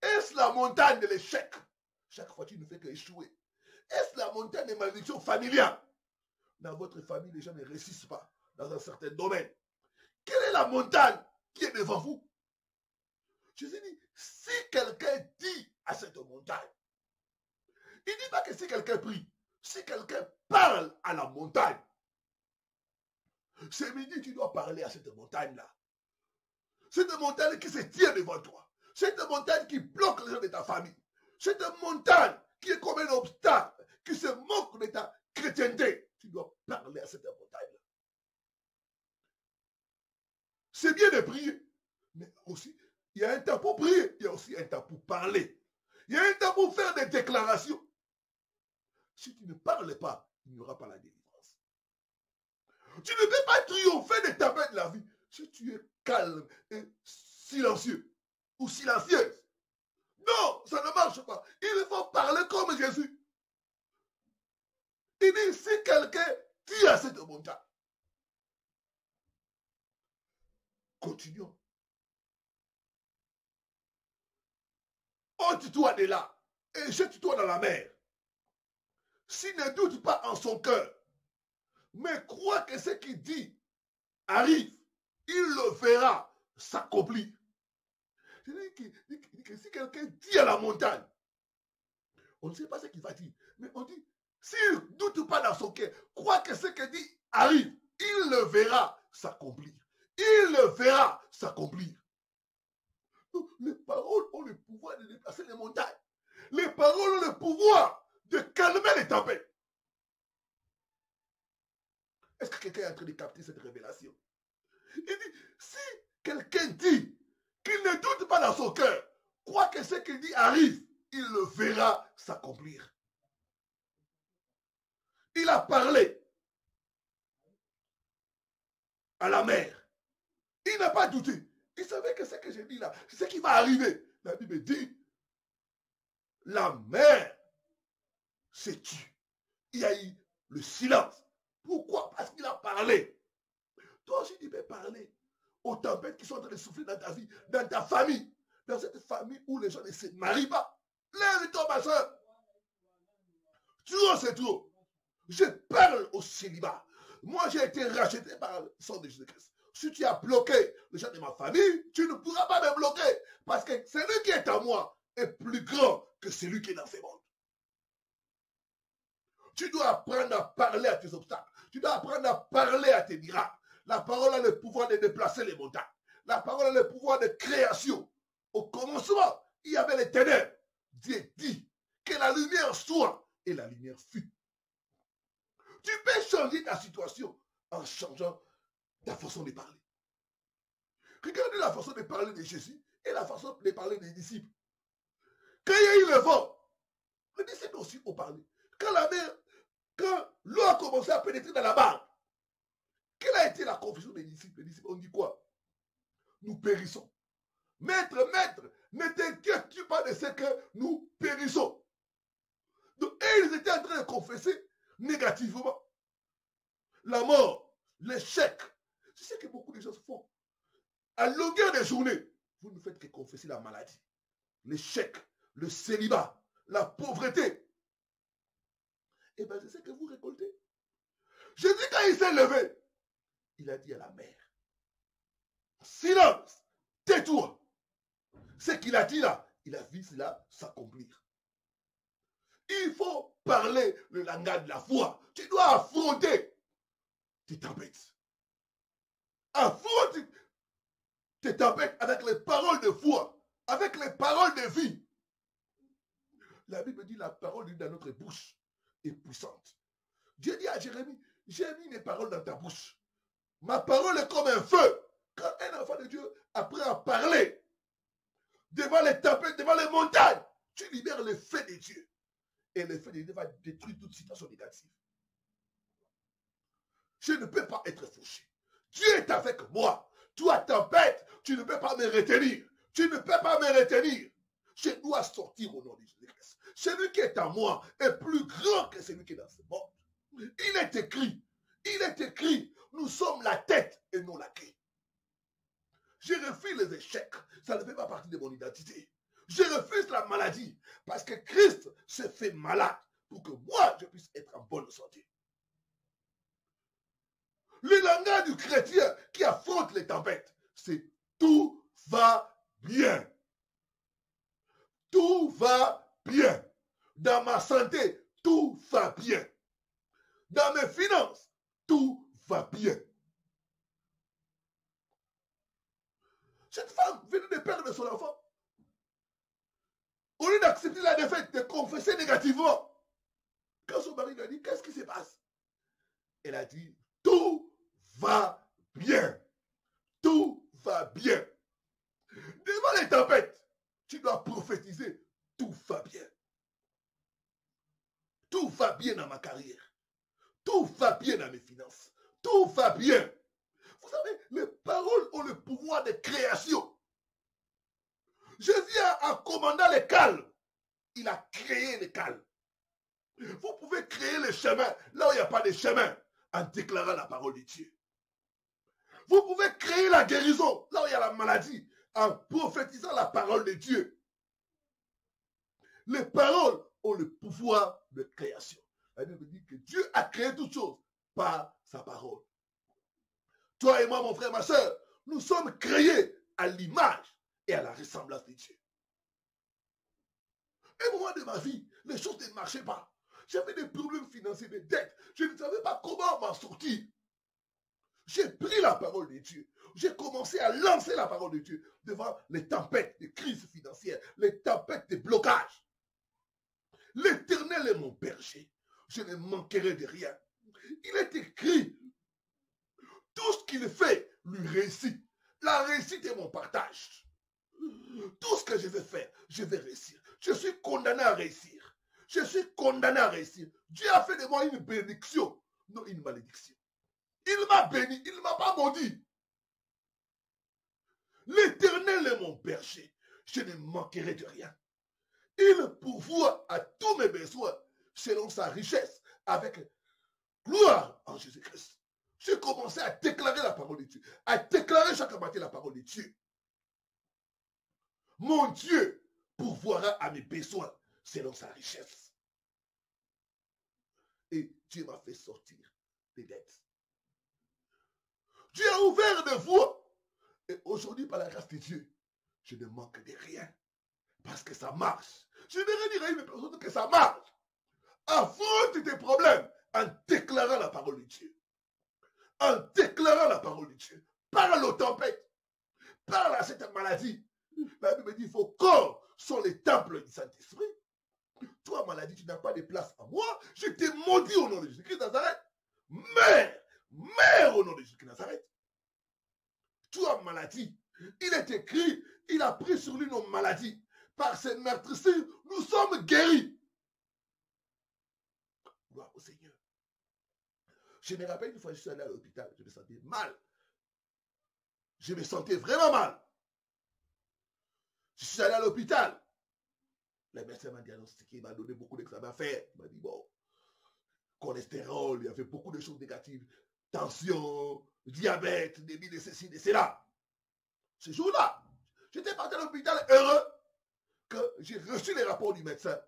A: Est-ce la montagne de l'échec? Chaque fois, tu ne fais qu'échouer. Est-ce la montagne des malédictions familiales? Dans votre famille, les gens ne réussissent pas dans un certain domaine. Quelle est la montagne qui est devant vous? Jésus dit, si quelqu'un dit à cette montagne, il ne dit pas que si quelqu'un prie, si quelqu'un parle à la montagne, ce midi, tu dois parler à cette montagne-là. Cette montagne qui se tient devant toi. Cette montagne qui bloque les gens de ta famille. Cette montagne qui est comme un obstacle, qui se moque de ta chrétienté. Tu dois parler à cette montagne-là. C'est bien de prier, mais aussi, il y a un temps pour prier, il y a aussi un temps pour parler. Il y a un temps pour faire des déclarations. Si tu ne parles pas, il n'y aura pas la délivrance. Tu ne peux pas triompher des tempêtes de la vie si tu es calme et silencieux ou silencieuse. Non, ça ne marche pas. Il faut parler comme Jésus. Il dit, si quelqu'un dit à cette montagne, continuons. Ôte-toi de là. et jette-toi dans la mer. S'il ne doute pas en son cœur, mais croit que ce qu'il dit arrive, il le verra s'accomplir. C'est-à-dire que si quelqu'un dit à la montagne, on ne sait pas ce qu'il va dire, mais on dit, s'il ne doute pas dans son cœur, croit que ce qu'il dit arrive, il le verra s'accomplir. Il le verra s'accomplir. Les paroles ont le pouvoir de déplacer les montagnes. Les paroles ont le pouvoir de calmer les tempêtes. Est-ce que quelqu'un est en train de capter cette révélation? Il dit, si quelqu'un dit qu'il ne doute pas dans son cœur, croit que ce qu'il dit arrive, il le verra s'accomplir. Il a parlé à la mer. Il n'a pas douté. Il savait que ce que j'ai dit là, c'est ce qui va arriver. La Bible dit, la mer s'est tue. Il y a eu le silence. Pourquoi? Parce qu'il a parlé. Toi aussi, tu peux parler aux tempêtes qui sont en train de souffler dans ta vie, dans ta famille, dans cette famille où les gens ne se marient pas. Lève-toi, ma soeur. Trop, c'est trop. Je parle au célibat. Moi, j'ai été racheté par le sang de Jésus-Christ. Si tu as bloqué les gens de ma famille, tu ne pourras pas me bloquer. Parce que celui qui est en moi est plus grand que celui qui est dans ce monde. Tu dois apprendre à parler à tes obstacles. Tu dois apprendre à parler à tes miracles. La parole a le pouvoir de déplacer les montagnes. La parole a le pouvoir de création. Au commencement, il y avait les ténèbres. Dieu dit que la lumière soit et la lumière fut. Tu peux changer ta situation en changeant ta façon de parler. Regardez la façon de parler de Jésus et la façon de parler des disciples. Quand il y a eu le vent, les disciples aussi ont parlé. Quand l'eau a commencé à pénétrer dans la barque, quelle a été la confusion des disciples? Les disciples ont dit quoi? Nous périssons. Maître, ne t'inquiète-tu pas de ce que nous périssons? Donc, et ils étaient en train de confesser négativement la mort, l'échec. C'est ce que beaucoup de gens font. À longueur de journée, vous ne faites que confesser la maladie, l'échec, le célibat, la pauvreté. Et bien, c'est ce que vous récoltez. Jésus, quand il s'est levé, il a dit à la mer, silence, tais-toi. Ce qu'il a dit là, il a vu cela s'accomplir. Il faut parler le langage de la foi. Tu dois affronter tes tempêtes. Affronte tes tempêtes avec les paroles de foi, avec les paroles de vie. La Bible dit la parole de Dieu dans notre bouche est puissante. Dieu dit à Jérémie, j'ai mis mes paroles dans ta bouche. Ma parole est comme un feu. Quand un enfant de Dieu apprend à parler devant les tempêtes, devant les montagnes, tu libères le feu de Dieu. Et le feu de Dieu va détruire toute situation négative. Je ne peux pas être fauché. Dieu est avec moi. Toi, tempête, tu ne peux pas me retenir. Tu ne peux pas me retenir. Je dois sortir au nom de Jésus-Christ. Celui qui est en moi est plus grand que celui qui est dans ce monde. Il est écrit, nous sommes la tête et non la queue. Je refuse les échecs. Ça ne fait pas partie de mon identité. Je refuse la maladie parce que Christ s'est fait malade pour que moi, je puisse être en bonne santé. Le langage du chrétien qui affronte les tempêtes, c'est tout va bien. Tout va bien. Dans ma santé, tout va bien. Dans mes finances, tout va bien. Cette femme venait de perdre son enfant. Au lieu d'accepter la défaite, de confesser négativement, quand son mari lui a dit, qu'est-ce qui se passe? Elle a dit, tout va bien. Tout va bien. Devant les tempêtes, tu dois prophétiser, tout va bien. Tout va bien dans ma carrière. Tout va bien dans mes finances. Tout va bien. Vous savez, les paroles ont le pouvoir de création. Jésus en commandant le calme, il a créé le calme. Vous pouvez créer le chemin là où il n'y a pas de chemin en déclarant la parole de Dieu. Vous pouvez créer la guérison là où il y a la maladie en prophétisant la parole de Dieu. Les paroles ont le pouvoir de création. La Bible dit que Dieu a créé toutes choses par sa parole. Toi et moi, mon frère, ma soeur, nous sommes créés à l'image et à la ressemblance de Dieu. Et au moment de ma vie, les choses ne marchaient pas. J'avais des problèmes financiers, des dettes. Je ne savais pas comment m'en sortir. J'ai pris la parole de Dieu. J'ai commencé à lancer la parole de Dieu devant les tempêtes de crise financière, les tempêtes de blocage. L'Éternel est mon berger. Je ne manquerai de rien. Il est écrit, tout ce qu'il fait lui réussit. La réussite est mon partage. Tout ce que je vais faire, je vais réussir. Je suis condamné à réussir. Je suis condamné à réussir. Dieu a fait de moi une bénédiction, non une malédiction. Il m'a béni, il ne m'a pas maudit. L'Éternel est mon berger. Je ne manquerai de rien. Il pourvoit à tous mes besoins selon sa richesse avec gloire en Jésus-Christ. J'ai commencé à déclarer la parole de Dieu, à déclarer chaque matin la parole de Dieu. Mon Dieu pourvoira à mes besoins selon sa richesse. Et Dieu m'a fait sortir des dettes. Dieu a ouvert des voies. Et aujourd'hui, par la grâce de Dieu, je ne manque de rien. Parce que ça marche. Je ne vais dire à une personne que ça marche. Affronte tes problèmes en déclarant la parole de Dieu. En déclarant la parole de Dieu. Parle aux tempêtes. Parle à cette maladie. La Bible dit, vos corps sont les temples du Saint-Esprit. Toi, maladie, tu n'as pas de place à moi. Je t'ai maudit au nom de Jésus-Christ de Nazareth. Mère au nom de Jésus-Christ de Nazareth. Toi, maladie, il est écrit, il a pris sur lui nos maladies. Par ses meurtrissures, nous sommes guéris. Gloire au Seigneur. Je me rappelle une fois, je suis allé à l'hôpital, je me sentais mal. Je me sentais vraiment mal. Je suis allé à l'hôpital. Le médecin m'a diagnostiqué, il m'a donné beaucoup d'examens à faire. Il m'a dit, bon, cholestérol, il y avait beaucoup de choses négatives. Tension, diabète, débit de ceci, de cela. Ce jour-là, j'étais parti à l'hôpital heureux que j'ai reçu les rapports du médecin.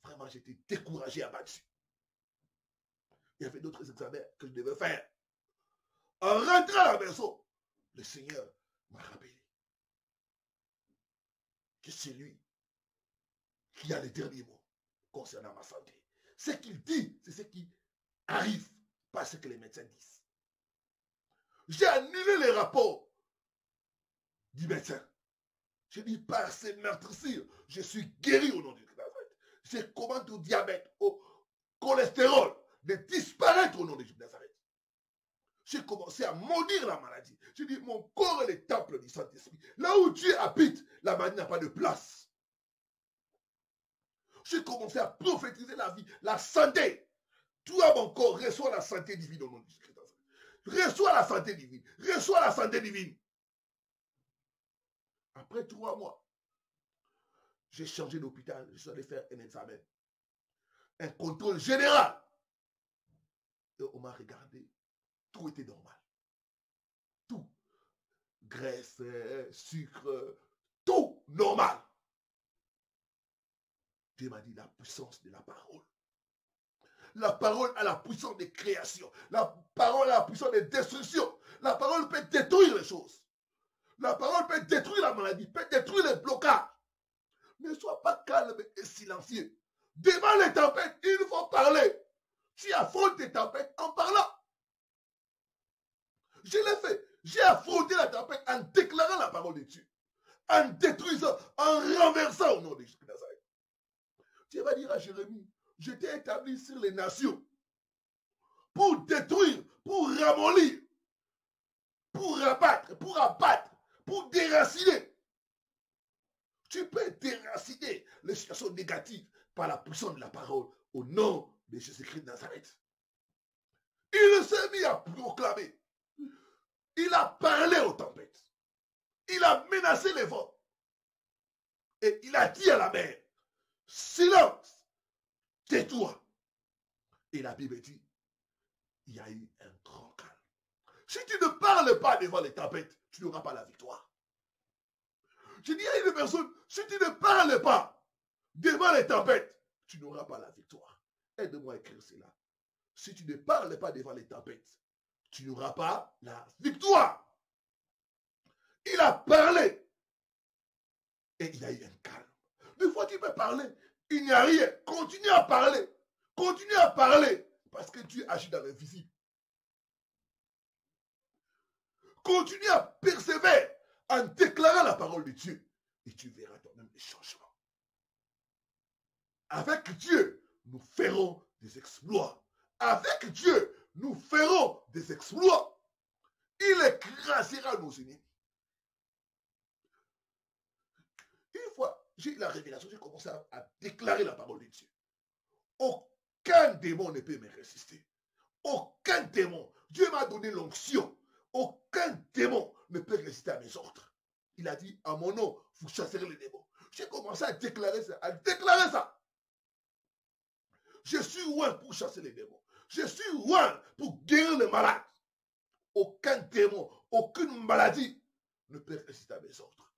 A: Vraiment, j'étais découragé, abattu. Il y avait d'autres examens que je devais faire. En rentrant à la maison, le Seigneur m'a rappelé que c'est lui qui a les derniers mots concernant ma santé. Ce qu'il dit, c'est ce qui arrive, pas ce que les médecins disent. J'ai annulé les rapports du médecin. J'ai dit, par ces meurtrissures, je suis guéri au nom de Jésus. Je commande au diabète, au cholestérol de disparaître au nom de Jésus de Nazareth. J'ai commencé à maudire la maladie. J'ai dit, mon corps est le temple du Saint-Esprit. Là où Dieu habite, la maladie n'a pas de place. J'ai commencé à prophétiser la vie, la santé. Toi, mon corps, reçois la santé divine au nom de Jésus. Reçois la santé divine. Reçois la santé divine. Après 3 mois, j'ai changé d'hôpital. Je suis allé faire un examen. Un contrôle général. Et on m'a regardé. Tout était normal. Tout. Graisse, sucre, tout normal. Dieu m'a dit la puissance de la parole. La parole a la puissance de création. La parole a la puissance de destruction. La parole peut détruire les choses. La parole peut détruire la maladie, peut détruire les blocages. Ne sois pas calme et silencieux. Devant les tempêtes, il faut parler. Tu affrontes tes tempêtes en parlant. Je l'ai fait. J'ai affronté la tempête en déclarant la parole de Dieu. En détruisant, en renversant au nom de Jésus de Nazareth. Dieu va dire à Jérémie, je t'ai établi sur les nations pour détruire, pour ramollir, pour abattre, pour déraciner. Tu peux déraciner les situations négatives par la puissance de la parole au nom de Jésus-Christ de Nazareth. Il s'est mis à proclamer. Il a parlé aux tempêtes. Il a menacé les vents. Et il a dit à la mer, silence, tais-toi. Et la Bible dit, il y a eu un grand calme. Si tu ne parles pas devant les tempêtes, tu n'auras pas la victoire. Je dis à une personne, si tu ne parles pas devant les tempêtes, tu n'auras pas la victoire. Aide-moi à écrire cela. Si tu ne parles pas devant les tempêtes, tu n'auras pas la victoire. Il a parlé et il y a eu un calme. Des fois, tu peux parler, il n'y a rien. Continue à parler. Continue à parler parce que Dieu agit dans l'invisible. Continue à persévérer en déclarant la parole de Dieu et tu verras toi-même les changements. Avec Dieu, nous ferons des exploits. Avec Dieu, nous ferons des exploits. Il écrasera nos ennemis. Une fois, j'ai eu la révélation, j'ai commencé à déclarer la parole de Dieu. Aucun démon ne peut me résister. Aucun démon. Dieu m'a donné l'onction. Aucun démon ne peut résister à mes ordres. Il a dit, à mon nom, vous chasserez les démons. J'ai commencé à déclarer ça, Je suis loin pour chasser les démons. Je suis loin pour guérir les malades. Aucun démon, aucune maladie ne peut résister à mes ordres.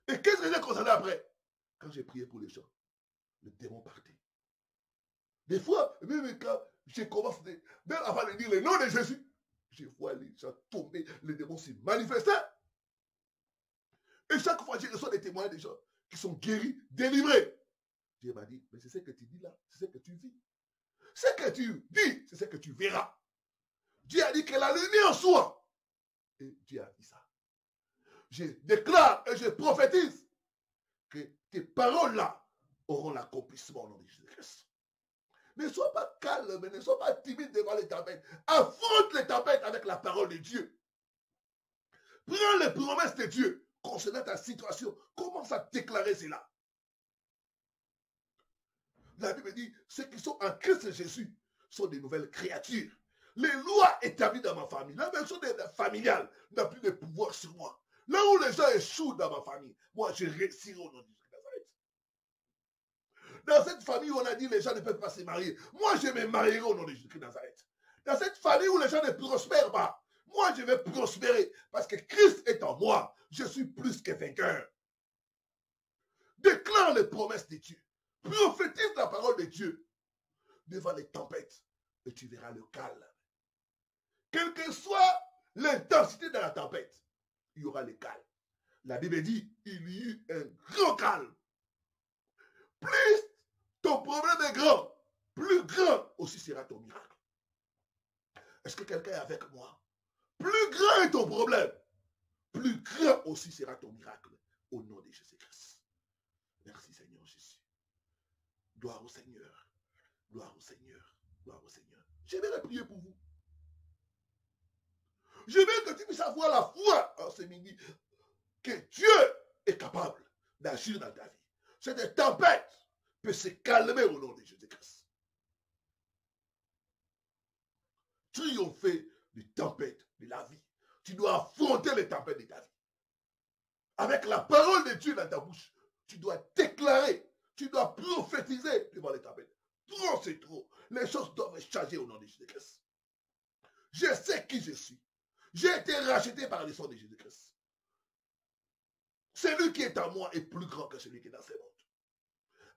A: Et qu'est-ce que j'ai constaté après? Quand j'ai prié pour les gens, le démon partait. Des fois, même quand je commence, même avant de dire le nom de Jésus, je vois les gens tomber, les démons se manifester. Et chaque fois, je reçois des témoignages des gens qui sont guéris, délivrés. Dieu m'a dit, mais c'est ce que tu dis là, c'est ce que tu vis. Ce que tu dis, c'est ce que tu verras. Dieu a dit que la lumière soit. Et Dieu a dit ça. Je déclare et je prophétise que tes paroles-là auront l'accomplissement au nom de Jésus-Christ. Ne sois pas calme, ne sois pas timide devant les tempêtes. Affronte les tempêtes avec la parole de Dieu. Prends les promesses de Dieu concernant ta situation. Commence à déclarer cela. La Bible dit, ceux qui sont en Christ Jésus sont des nouvelles créatures. Les lois établies dans ma famille, la maison familiale n'a plus de pouvoir sur moi. Là où les gens échouent dans ma famille, moi je réussirai au nom de Jésus. Dans cette famille où on a dit les gens ne peuvent pas se marier, moi je me marierai au nom de Jésus de Nazareth. Dans cette famille où les gens ne prospèrent pas, moi je vais prospérer parce que Christ est en moi. Je suis plus que vainqueur. Déclare les promesses de Dieu. Prophétise la parole de Dieu devant les tempêtes et tu verras le calme. Quelle que soit l'intensité de la tempête, il y aura le calme. La Bible dit, il y eut un grand calme. Plus ton problème est grand, plus grand aussi sera ton miracle. Est-ce que quelqu'un est avec moi? Plus grand est ton problème, plus grand aussi sera ton miracle au nom de Jésus-Christ. Merci Seigneur Jésus. Gloire au Seigneur. Gloire au Seigneur. Gloire au Seigneur. Je vais prier pour vous. Je veux que tu puisses avoir la foi en ce midi que Dieu est capable d'agir dans ta vie. Cette tempête peut se calmer au nom de Jésus-Christ. Triompher des tempêtes de la vie. Tu dois affronter les tempêtes de ta vie. Avec la parole de Dieu dans ta bouche, tu dois déclarer, tu dois prophétiser devant les tempêtes. Trop, c'est trop. Les choses doivent changer au nom de Jésus-Christ. Je sais qui je suis. J'ai été racheté par le sang de Jésus-Christ. Celui qui est en moi est plus grand que celui qui est dans ce monde.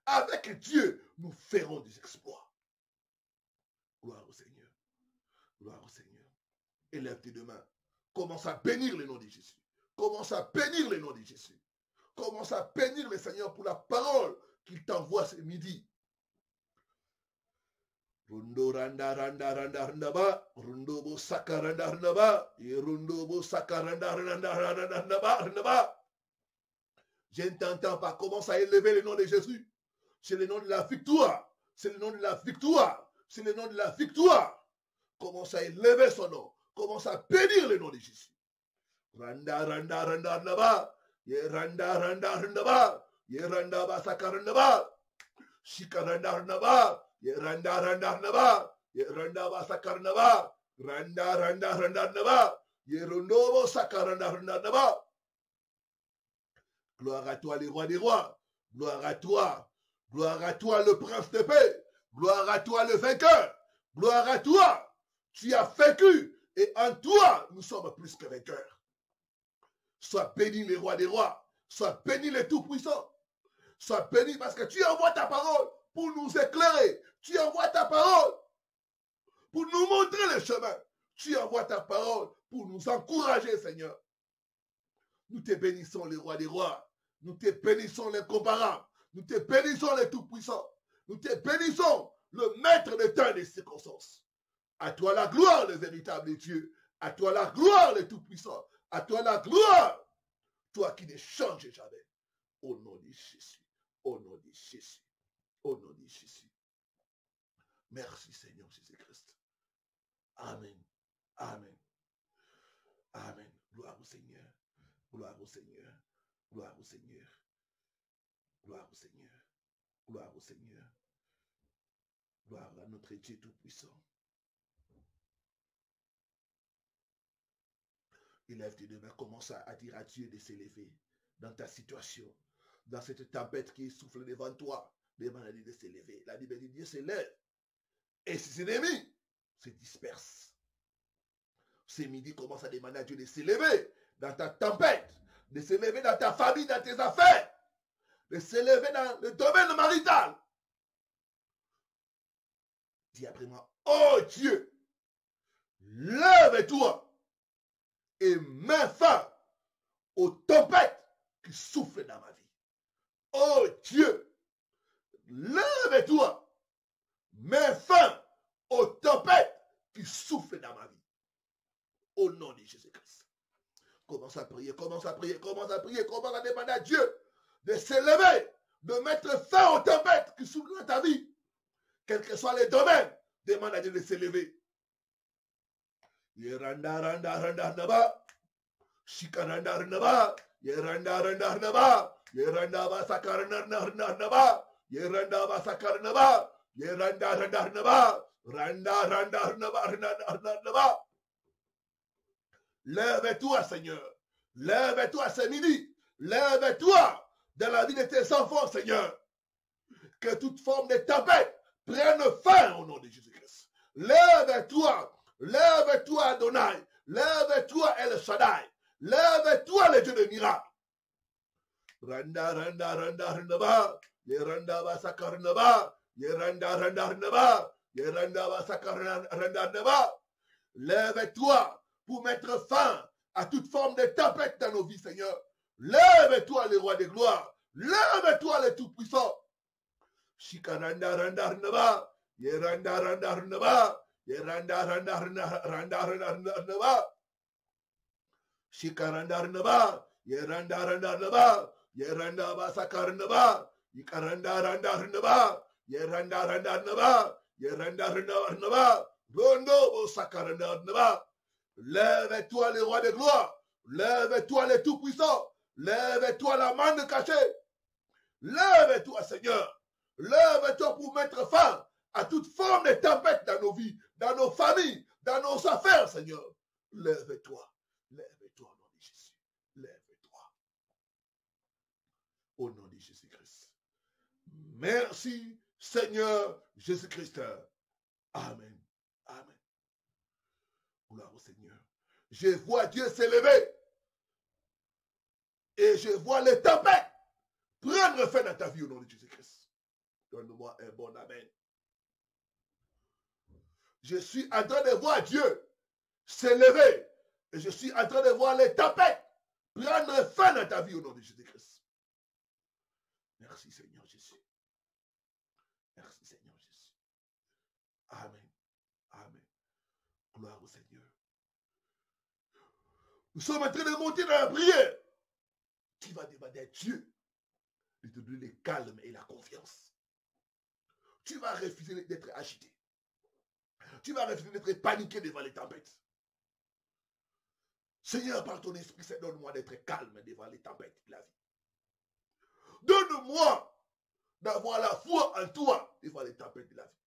A: Avec Dieu, nous ferons des exploits. Gloire au Seigneur. Gloire au Seigneur. Élève tes deux mains. Commence à bénir le nom de Jésus. Commence à bénir le nom de Jésus. Commence à bénir le Seigneur pour la parole qu'il t'envoie ce midi. Rundo randa randa randa randa ba, rundo bo saka randa randa ba, et rundo bo saka randa randa randa randa ba, randa ba. Je ne t'entends pas. Commence à élever le nom de Jésus. C'est le nom de la victoire. C'est le nom de la victoire. C'est le nom de la victoire. Commence à élever son nom. Commence à bénir le nom de Jésus. Randa randa randa randa ba, ye randa randa randa ba, ye randa ba saka randa ba, shika randa randa ba. Randa randa naba, randa ba sakarnaba, randa randa randa naba, yerondobo sakaranda randa naba. Gloire à toi, les rois des rois. Gloire à toi. Gloire à toi, le prince de paix. Gloire à toi, le vainqueur. Gloire à toi. Tu as vaincu et en toi, nous sommes plus que vainqueurs. Sois béni, les rois des rois. Sois béni, les tout-puissants. Sois béni parce que tu envoies ta parole pour nous éclairer. Tu envoies ta parole pour nous montrer le chemin. Tu envoies ta parole pour nous encourager, Seigneur. Nous te bénissons, les rois des rois. Nous te bénissons, l'incomparable. Nous te bénissons, les tout-puissants. Nous te bénissons, le maître des temps et des circonstances. À toi la gloire, les véritables dieux. À toi la gloire, les tout-puissants. À toi la gloire. Toi qui ne changes jamais. Au nom de Jésus. Au nom de Jésus. Au nom de Jésus. Merci Seigneur Jésus-Christ. Amen. Amen. Amen. Gloire au Seigneur. Gloire au Seigneur. Gloire au Seigneur. Gloire au Seigneur. Gloire au Seigneur. Gloire à notre Dieu Tout-Puissant. Élève tes deux mains, commence à dire à Dieu de s'élever dans ta situation, dans cette tempête qui souffle devant toi. Demande à Dieu de s'élever. La Bible dit Dieu s'élève et ses ennemis se dispersent. Ce midi, commence à demander à Dieu de s'élever dans ta tempête, de s'élever dans ta famille, dans tes affaires, de s'élever dans le domaine marital. Dis après moi, oh Dieu, lève-toi et mets fin aux tempêtes qui soufflent dans ma vie. Oh Dieu, lève-toi, mets fin aux tempêtes qui soufflent dans ma vie. Au nom de Jésus-Christ. Commence à prier, commence à prier, commence à prier, commence à demander à Dieu de s'élever, de mettre fin aux tempêtes qui soufflent dans ta vie. Quels que soient les domaines, demande à Dieu de s'élever. Yeranda randa randa naba, shikaranda naba, yeranda randa naba, yeranda ba sakaranda naba, yeranda ba sakaranda naba, yeranda randa naba, randa randa naba naba. Lève-toi, Seigneur. Lève-toi ce midi. Lève-toi dans la vie de tes enfants, Seigneur. Que toute forme de tempête prenne fin au nom de Jésus-Christ. Lève-toi. Lève-toi, Adonai. Lève-toi, El Shaddai. Lève-toi, le Dieu de miracles. Randa, randa, randa, randa, ba. Yeranda, ba, sakaranda, ba. Yeranda, randa, randa, ba. Yeranda, ba, sakaranda, randa, ba. Lève-toi pour mettre fin à toute forme de tempête dans nos vies, Seigneur. Lève-toi, les rois de gloire. Lève-toi, les tout-puissants. Shikaranda randa randa, yeranda randa randa, yeranda randa randa randa, shikaranda randa, yeranda randa randa, yeranda basakaranda ba, yikaranda randa randa, yeranda randa randa, yeranda randa randa, rondo bosakaranda randa. Lève-toi, les rois de gloire. Lève-toi, les tout-puissants. Lève-toi, la manne cachée. Lève-toi, Seigneur. Lève-toi pour mettre fin à toute forme de tempête dans nos vies, dans nos familles, dans nos affaires, Seigneur. Lève-toi. Lève-toi au nom de Jésus. Lève-toi. Au nom de Jésus-Christ. Merci, Seigneur Jésus-Christ. Amen. Amen. Gloire au Seigneur. Je vois Dieu s'élever. Et je vois les tempêtes prendre fin dans ta vie au nom de Jésus-Christ. Donne-moi un bon amen. Je suis en train de voir Dieu s'élever. Et je suis en train de voir les tempêtes prendre fin dans ta vie au nom de Jésus-Christ. Merci Seigneur Jésus. Merci Seigneur Jésus. Amen. Amen. Gloire au Seigneur. Nous sommes en train de monter dans la prière. Tu vas demander à Dieu de te donner le calme et la confiance. Tu vas refuser d'être agité. Tu vas refuser d'être paniqué devant les tempêtes. Seigneur, par ton esprit, donne-moi d'être calme devant les tempêtes de la vie. Donne-moi d'avoir la foi en toi devant les tempêtes de la vie.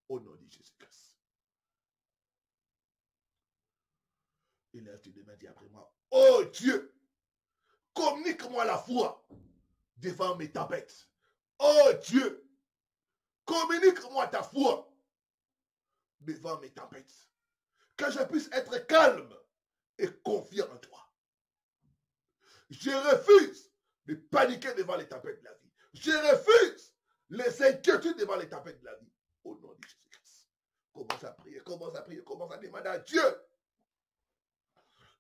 A: Au nom de Jésus-Christ. Élève tes deux mains, dis après moi, oh Dieu, communique-moi la foi devant mes tempêtes. Oh Dieu, communique-moi ta foi devant mes tempêtes. Que je puisse être calme et confiant en toi. Je refuse de paniquer devant les tempêtes de la vie. Je refuse les inquiétudes devant les tempêtes de la vie. Au nom de Jésus-Christ. Commence à prier, commence à prier, commence à demander à Dieu.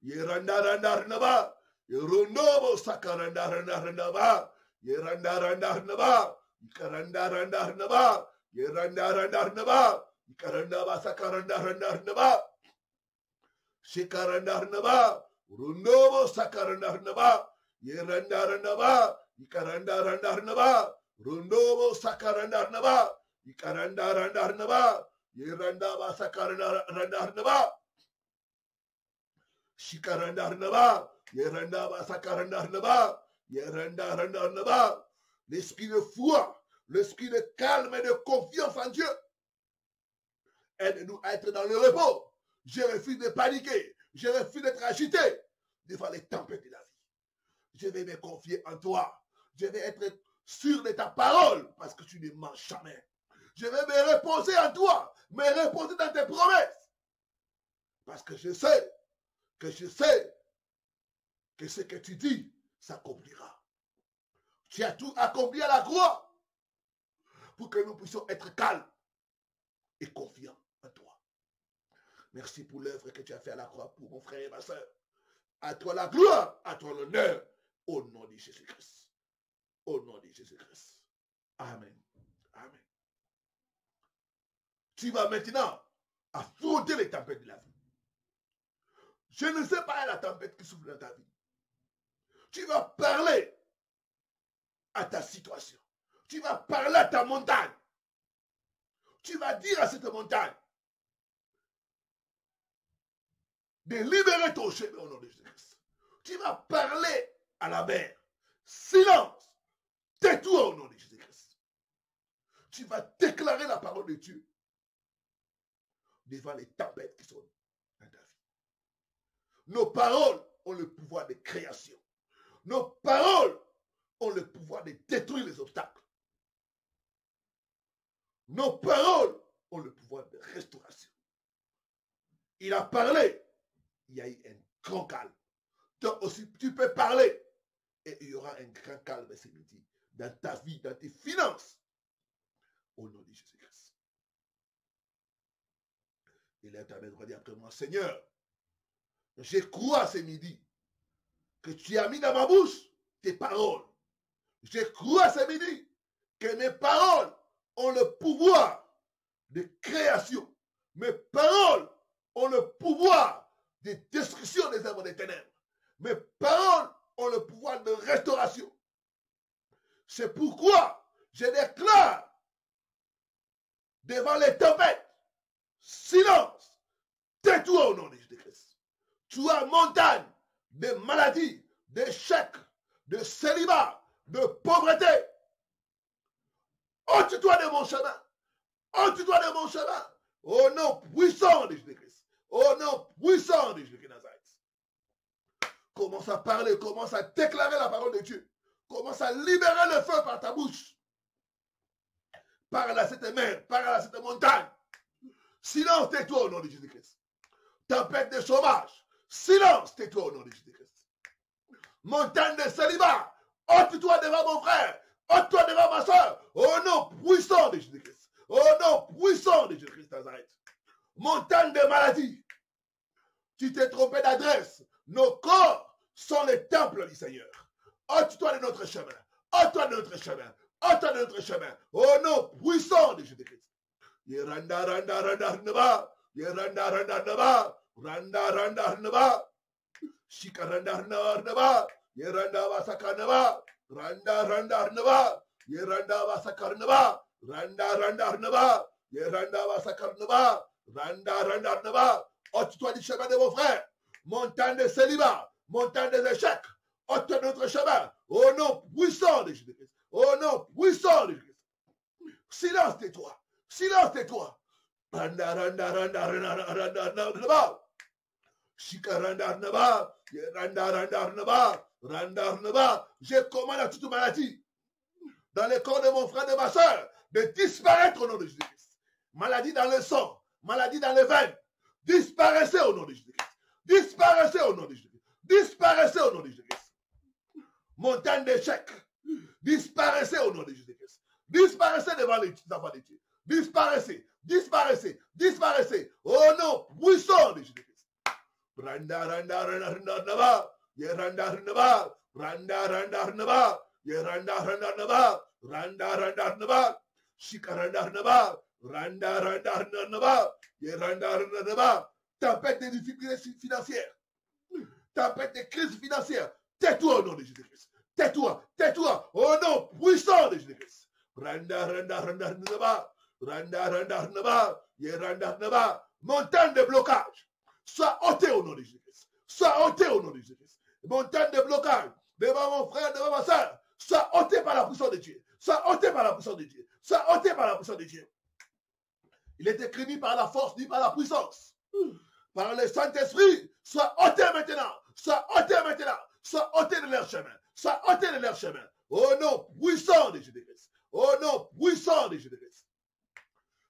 A: Yerandarandarnaba, Yerondobo sakarandarandarnaba, Yerandarandarnaba, Ikarandarandarnaba, Yerandarandarnaba, Ikarandaba sakarandarandarnaba, Shekarandarnaba, Rondobo sakarandarnaba, Yerandaranaba, Ikarandarandarnaba, Rondobo sakarandarnaba, Ikarandarandarnaba, Yerandaba sakarandarnaba, Shikarandarnaba, Yerandaba sakarandarnaba, Yerandarandarnaba. L'esprit de foi, l'esprit de calme et de confiance en Dieu. Aide-nous à être dans le repos. Je refuse de paniquer. Je refuse d'être agité devant les tempêtes de la vie. Je vais me confier en toi. Je vais être sûr de ta parole parce que tu ne mens jamais. Je vais me reposer en toi, me reposer dans tes promesses. Parce que je sais que ce que tu dis s'accomplira. Tu as tout accompli à la croix pour que nous puissions être calmes et confiants en toi. Merci pour l'œuvre que tu as fait à la croix pour mon frère et ma soeur. À toi la gloire, à toi l'honneur, au nom de Jésus-Christ. Au nom de Jésus-Christ. Amen. Amen. Tu vas maintenant affronter les tempêtes de la vie. Je ne sais pas la tempête qui souffle dans ta vie. Tu vas parler à ta situation. Tu vas parler à ta montagne. Tu vas dire à cette montagne de libérer ton chemin au nom de Jésus-Christ. Tu vas parler à la mer. Silence. Tais-toi au nom de Jésus-Christ. Tu vas déclarer la parole de Dieu devant les tempêtes qui sont dans ta vie. Nos paroles ont le pouvoir de création. Nos paroles ont le pouvoir de détruire les obstacles. Nos paroles ont le pouvoir de restauration. Il a parlé, il y a eu un grand calme. Toi aussi, tu peux parler et il y aura un grand calme ce midi dans ta vie, dans tes finances. Au nom de Jésus-Christ. Et là, ta mère va dire après moi, Seigneur, je crois ce midi que tu as mis dans ma bouche tes paroles. Je crois ce midi que mes paroles ont le pouvoir de création. Mes paroles ont le pouvoir de destruction des œuvres des ténèbres. Mes paroles ont le pouvoir de restauration. C'est pourquoi je déclare devant les tempêtes, silence, tais-toi au nom de Jésus-Christ. Tu as montagne de maladies, d'échecs, de célibat, de pauvreté. Ôte-toi de mon chemin. Ôte-toi de mon chemin. Au nom puissant de Jésus-Christ. Au nom puissant de Jésus-Christ Nazareth. Commence à parler, commence à déclarer la parole de Dieu. Commence à libérer le feu par ta bouche. Parle à cette mer, parle à cette montagne. Silence, tais-toi au nom de Jésus-Christ. Tempête de chômage. Silence, tais-toi au nom de Jésus-Christ. Montagne de célibat. Ôte-toi devant mon frère. Ôte-toi devant ma soeur. Au nom puissant de Jésus-Christ. Au nom puissant de Jésus-Christ Nazareth. Montagne de maladie. Tu t'es trompé d'adresse. Nos corps sont les temples du Seigneur. Ôte-toi de notre chemin. Ôte-toi de notre chemin. Ôte-toi de notre chemin. Au nom puissant de Jésus-Christ. Yeranda randa randa naba. Yeranda randa naba. Randa randa naba. Shikaranda naba. Yeranda vasakanaba. Randa randa naba. Yeranda vasakarnaba. Randa randa naba. Yeranda vasakarnaba. Randa randa naba. Ôte-toi du chemin de mon frère. Montagne de célibat. Montagne des échecs. Ôte-toi de notre chemin. Au nom puissant de Jésus-Christ. Au nom puissant de Jésus-Christ. Silence, tais-toi. Silence, tais-toi. Randa randa randa randa randa naba. Shikaranda naba. Randa randa naba. Randa naba. Je commande à toute maladie dans le corps de mon frère et de ma soeur de disparaître au nom de Jésus-Christ. Maladie dans le sang, maladie dans les veines. Disparaissez au nom de Jésus-Christ. Disparaissez au nom de Jésus-Christ. Disparaissez au nom de Jésus-Christ. montagne d'échecs, disparaissez au nom de Jésus-Christ. Disparaissez devant les enfants de Dieu. Disparaissez, disparaissez, disparaissez. Au nom puissant de Jésus-Christ. Randa, randa, randa, randa, randa, randa, randa, randa, randa, randa, randa, randa, randa, randa, randa, randa, shikaranda, randa, randa, randa, randa, randa, randa, tempête de difficultés financières. Tempête de crise financière. Tais-toi au nom de Jésus-Christ. Tais-toi, tais-toi, au nom puissant de Jésus-Christ. Randa, randa, randa, randa, randa, randa, randa, randa, randa, montagne de blocage. Sois ôté au nom de Jésus-Christ. Sois ôté au nom de Jésus-Christ. Montagne de blocage. Devant mon frère, devant ma soeur. Sois ôté par la puissance de Dieu. Sois ôté par la puissance de Dieu. Sois ôté par la puissance de Dieu. Il est écrit ni par la force, ni par la puissance. Par le Saint-Esprit, sois ôté maintenant. Sois ôté maintenant. Sois ôté de leur chemin. Sois ôté de leur chemin. Au nom puissant de Jésus-Christ. Au nom puissant de Jésus-Christ.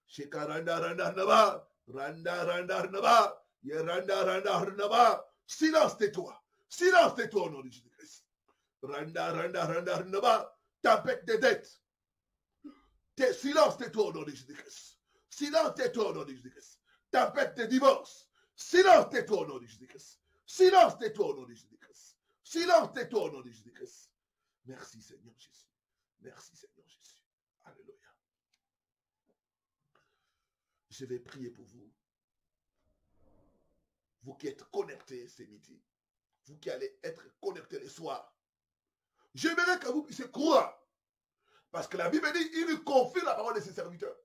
A: Shikaranda randa randa randa randa randa randa randa randa. Silence tais-toi. Silence tais-toi au nom de Jésus-Christ. Randa randa randa randa. Tempête de dettes. Silence tais-toi au nom de Jésus-Christ. Silence tais-toi au nom de Jésus-Christ. Tempête de divorce. Silence tais-toi au nom de Jésus-Christ. Silence tais-toi au nom de Jésus-Christ. Silence tais-toi au nom de Jésus-Christ. Merci Seigneur Jésus. Merci Seigneur Jésus. Alléluia. Je vais prier pour vous. Vous qui êtes connectés ce midi. Vous qui allez être connectés le soir. J'aimerais que vous puissiez croire. Parce que la Bible dit, il confie la parole de ses serviteurs.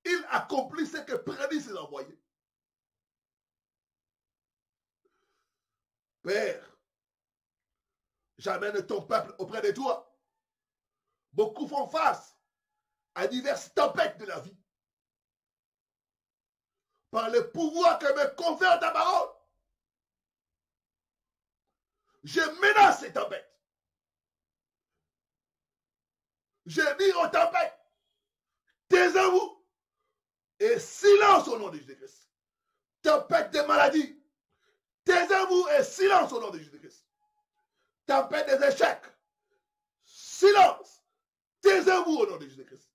A: Il accomplit ce que prédit ses envoyés. Père, j'amène ton peuple auprès de toi. Beaucoup font face à diverses tempêtes de la vie. Par le pouvoir que me confère ta parole, je menace ces tempêtes. Je dis aux tempêtes, taisez-vous et silence au nom de Jésus-Christ. Tempête de maladie, taisez-vous et silence au nom de Jésus-Christ. Tempête des échecs, silence, taisez-vous au nom de Jésus-Christ.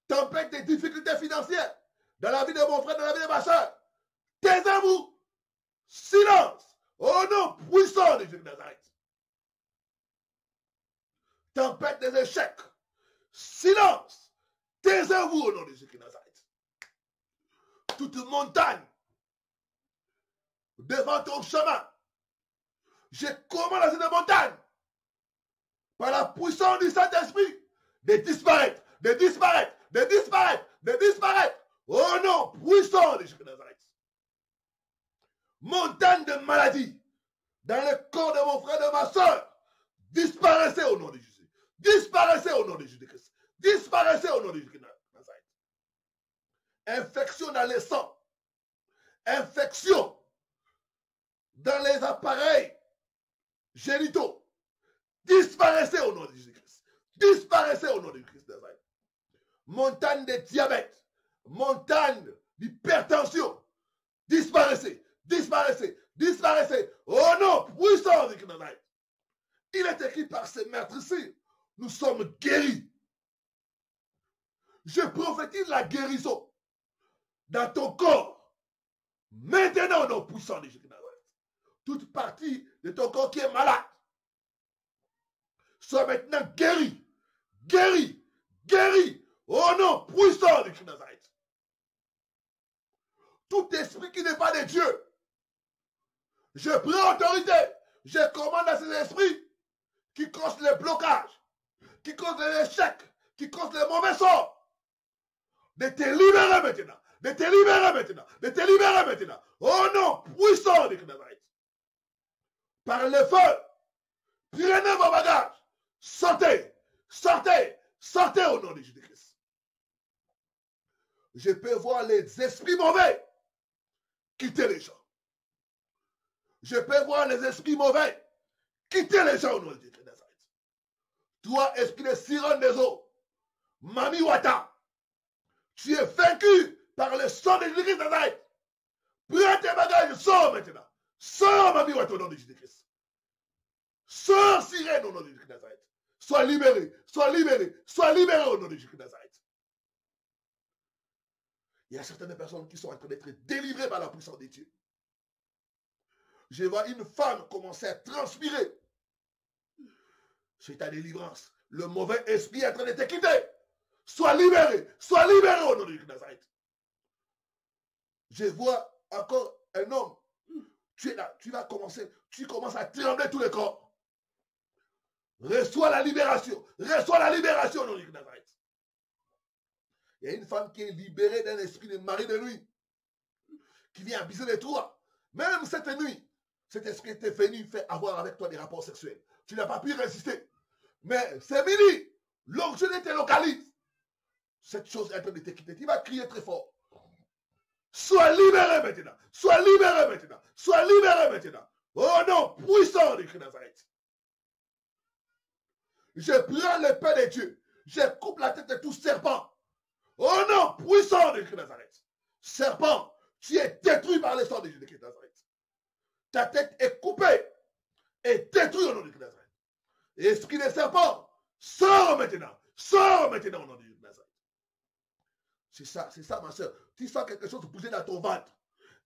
A: Tempête des difficultés financières dans la vie de mon frère, dans la vie de ma soeur, taisez-vous, silence, au nom puissant de Jésus de Nazareth. Tempête des échecs, silence, taisez-vous au nom de Jésus de Nazareth. Toute montagne devant ton chemin, je commande à cette montagne, par la puissance du Saint-Esprit, de disparaître, de disparaître, de disparaître, de disparaître, au nom puissant de Jésus de Nazareth. Montagne de maladie, dans le corps de mon frère, de ma soeur, disparaissez au nom de Jésus. Disparaissez au nom de Jésus-Christ. Disparaissez au nom de Jésus de Nazareth. Infection dans les sangs. Infection dans les appareils génitaux. Disparaissez au nom de Jésus-Christ. Disparaissez au nom de Jésus-Christ de Nazareth. Montagne de diabète. Montagne d'hypertension. Disparaissez. Disparaissez. Disparaissez. Au nom puissant de Jésus de Nazareth. Il est écrit par ces maîtres-ci. Nous sommes guéris. Je prophétise la guérison dans ton corps. Maintenant, au nom puissant de Jésus de Nazareth. Toute partie de ton corps qui est malade soit maintenant guéri. Guéri. Guéri. Au nom puissant de Jésus de Nazareth. Tout esprit qui n'est pas de Dieu, je prends autorité. Je commande à ces esprits qui causent les blocages, qui causent les échecs, qui causent les mauvais sorts, de te libérer maintenant, de te libérer maintenant, de te libérer maintenant, au nom puissant de Nazareth. Par le feu, prenez vos bagages, sortez, sortez, sortez au nom de Jésus-Christ. Je peux voir les esprits mauvais quitter les gens. Je peux voir les esprits mauvais quitter les gens au nom de Jésus de Nazareth. Toi, esprit de sirène des eaux, Mami Wata, tu es vaincu par le sang de Jésus-Christ de Nazareth. Prends tes bagages, sors maintenant. Sors, Mami Wata, au nom de Jésus-Christ. sirène au nom de Jésus de Nazareth. Sois libéré, sois libéré, sois libéré au nom de Jésus de Nazareth. Il y a certaines personnes qui sont en train d'être délivrées par la puissance de Dieu. Je vois une femme commencer à transpirer. C'est ta délivrance. Le mauvais esprit est en train de te quitter. Sois libéré au nom de Jésus de Nazareth. Je vois encore un homme. Tu es là, tu commences à trembler tout le corps. Reçois la libération au nom de Jésus de Nazareth. Il y a une femme qui est libérée d'un esprit de mari de nuit, qui vient abuser de toi. Même cette nuit, cet esprit était venu faire avoir avec toi des rapports sexuels. Tu n'as pas pu résister. Mais c'est midi, l'onction te localise. Cette chose est en train de te quitter. Tu vas crier très fort. Sois libéré maintenant. Sois libéré maintenant. Sois libéré maintenant. Oh non, puissant de Nazareth. Je prends l'épée de Dieu. Je coupe la tête de tout serpent. Oh non, puissant de Nazareth. Serpent, tu es détruit par le sang de Jésus de Nazareth. Ta tête est coupée et détruite au nom de Nazareth. Esprit de serpent, sors maintenant au nom de Jésus de Nazareth. C'est ça, ma soeur. Tu sens quelque chose bouger dans ton ventre.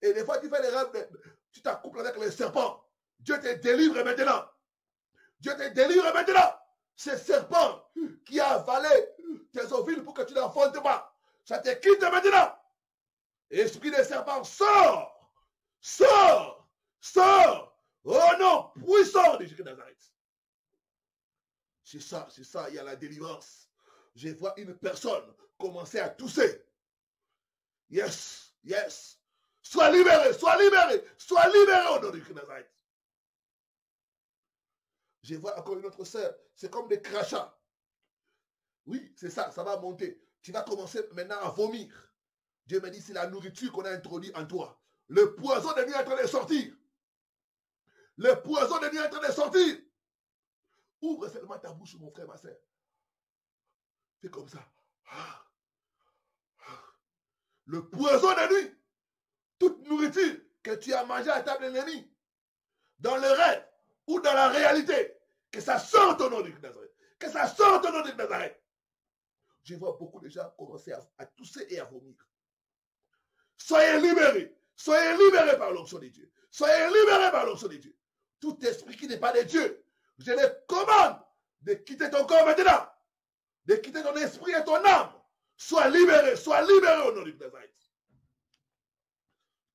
A: Et des fois, tu fais les rêves, tu t'accouples avec les serpents. Dieu te délivre maintenant. Dieu te délivre maintenant. Ce serpent qui a avalé tes ovules pour que tu n'enfantes pas, ça te quitte maintenant. Esprit de serpent, sors. Sors. Sors. Oh non, puissant de Jésus de Nazareth. C'est ça, il y a la délivrance. Je vois une personne commencer à tousser. Yes. Sois libéré au nom de Jésus de Nazareth. Je vois encore une autre sœur, c'est comme des crachats. Oui, c'est ça va monter. Tu vas commencer maintenant à vomir. Dieu me dit, c'est la nourriture qu'on a introduite en toi. Le poison de nuit est en train de sortir. Le poison de nuit est en train de sortir. Ouvre seulement ta bouche, mon frère, ma soeur. Fais comme ça. Le poison de nuit, toute nourriture que tu as mangée à table ennemie, dans le rêve ou dans la réalité, que ça sorte au nom de Nazareth. Que ça sorte au nom de Nazareth. Je vois beaucoup de gens commencer à tousser et à vomir. Soyez libérés par l'onction de Dieu. Soyez libérés par l'onction de Dieu. Tout esprit qui n'est pas de Dieu, je les commande de quitter ton corps maintenant, de quitter ton esprit et ton âme. Sois libéré au nom de Nazareth.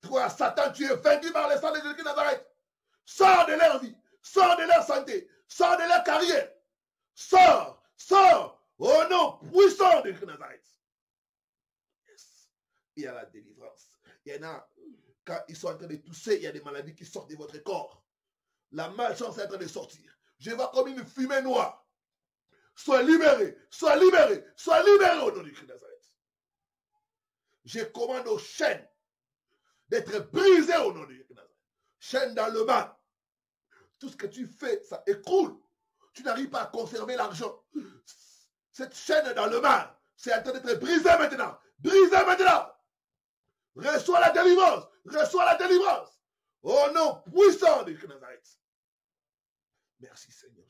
A: Toi, Satan, tu es vaincu par le sang de Jésus de Nazareth. Sors de leur vie, sors de leur santé, sors de leur carrière. Sors. Oh non, puissant de Nazareth. Yes. Il y a la délivrance. Il y en a, quand ils sont en train de tousser, il y a des maladies qui sortent de votre corps. La malchance est en train de sortir. Je vois comme une fumée noire. Sois libéré au nom de Nazareth. Je commande aux chaînes d'être brisées au nom de Nazareth. Chaînes dans le mal. Tout ce que tu fais, ça écroule. Tu n'arrives pas à conserver l'argent. Cette chaîne dans le mal, c'est en train d'être brisée maintenant. Reçois la délivrance. Oh non, puissant de Nazareth. Merci Seigneur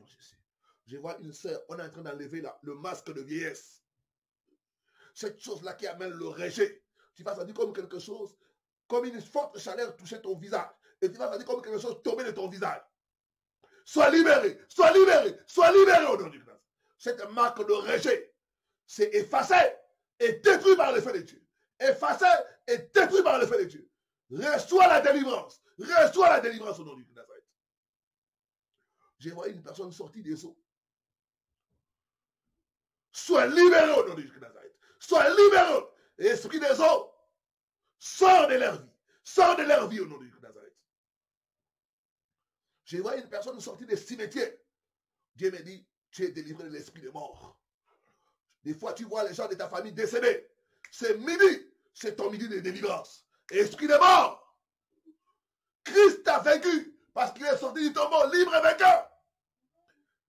A: Jésus. Je vois une sœur, on est en train d'enlever le masque de vieillesse. Cette chose-là qui amène le rejet. Tu vas sentir comme quelque chose, comme une forte chaleur toucher ton visage. Et tu vas sentir comme quelque chose tomber de ton visage. Sois libéré au nom de Christ. Cette marque de rejet, c'est effacé et détruit par le feu de Dieu. Reçois la délivrance au nom de Nazareth. Je vois une personne sortie des eaux. Sois libéré au nom de Nazareth. Esprit des eaux, sors de leur vie au nom de Nazareth. Je vois une personne sortie des cimetières. Dieu me dit, tu es délivré de l'esprit de mort. Des fois, tu vois les gens de ta famille décédés. C'est midi, c'est ton midi de délivrance. Esprit de mort. Christ t'a vaincu parce qu'il est sorti du tombeau libre et vainqueur.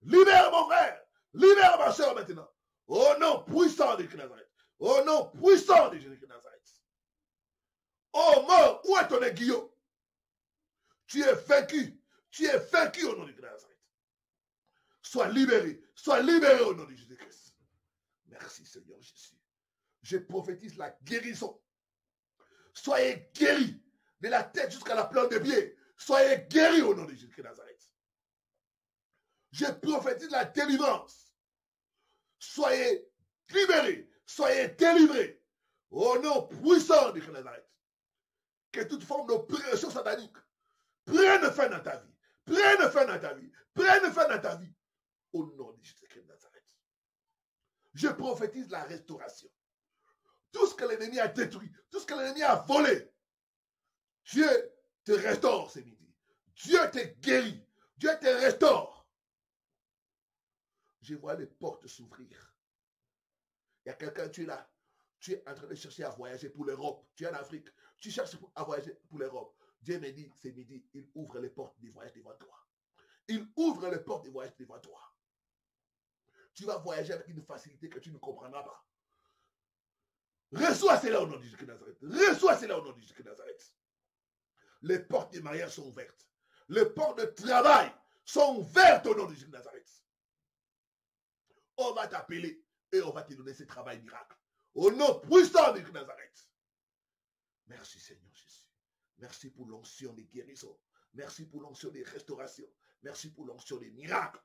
A: Libère mon frère, libère ma soeur maintenant. Oh non, puissant de Nazareth. Oh non, puissant de Jésus de Nazareth. Oh mort, où est ton aiguillon? Tu es vaincu. Tu es vaincu au nom de Nazareth. Sois libéré au nom de Jésus-Christ. Merci Seigneur Jésus. Je prophétise la guérison. Soyez guéris de la tête jusqu'à la plante des pieds. Soyez guéris au nom de Jésus-Christ de Nazareth. Je prophétise la délivrance. Soyez libérés, soyez délivrés au nom puissant de Jésus de Nazareth. Que toute forme d'oppression satanique prenne fin dans ta vie. Prenne fin dans ta vie. Prenne fin dans ta vie. Au nom de Jésus-Christ de Nazareth. Je prophétise la restauration. Tout ce que l'ennemi a détruit, tout ce que l'ennemi a volé, Dieu te restaure ce midi. Dieu te guérit. Dieu te restaure. Je vois les portes s'ouvrir. Il y a quelqu'un, tu es là. Tu es en train de chercher à voyager pour l'Europe. Tu es en Afrique. Tu cherches à voyager pour l'Europe. Dieu me dit, ce midi, il ouvre les portes des voyages devant toi. Il ouvre les portes des voyages devant toi. Tu vas voyager avec une facilité que tu ne comprendras pas. Reçois cela au nom de Jésus de Nazareth. Reçois cela au nom de Jésus de Nazareth. Les portes des mariages sont ouvertes. Les portes de travail sont ouvertes au nom de Jésus de Nazareth. On va t'appeler et on va te donner ce travail miracle. Au nom puissant de Jésus de Nazareth. Merci Seigneur Jésus. Merci pour l'onction des guérisons. Merci pour l'onction des restaurations. Merci pour l'onction des miracles.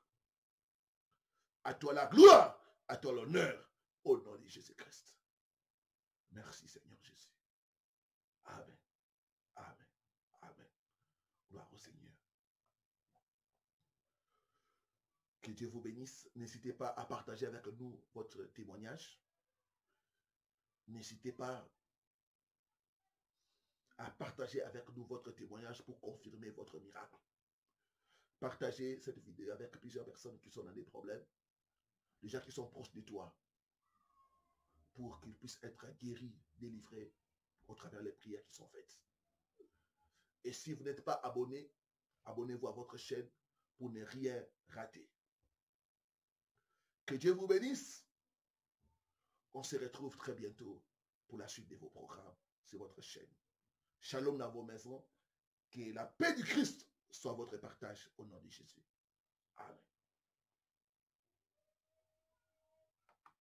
A: À toi la gloire, à toi l'honneur, au nom de Jésus-Christ. Merci Seigneur Jésus. Amen. Amen. Amen. Gloire au Seigneur. Que Dieu vous bénisse. N'hésitez pas à partager avec nous votre témoignage. N'hésitez pas à partager avec nous votre témoignage pour confirmer votre miracle. Partagez cette vidéo avec plusieurs personnes qui sont dans des problèmes, des gens qui sont proches de toi, pour qu'ils puissent être guéris, délivrés au travers des prières qui sont faites. Et si vous n'êtes pas abonné, abonnez-vous à votre chaîne pour ne rien rater. Que Dieu vous bénisse. On se retrouve très bientôt pour la suite de vos programmes sur votre chaîne. Shalom dans vos maisons. Que la paix du Christ soit votre partage au nom de Jésus. Amen.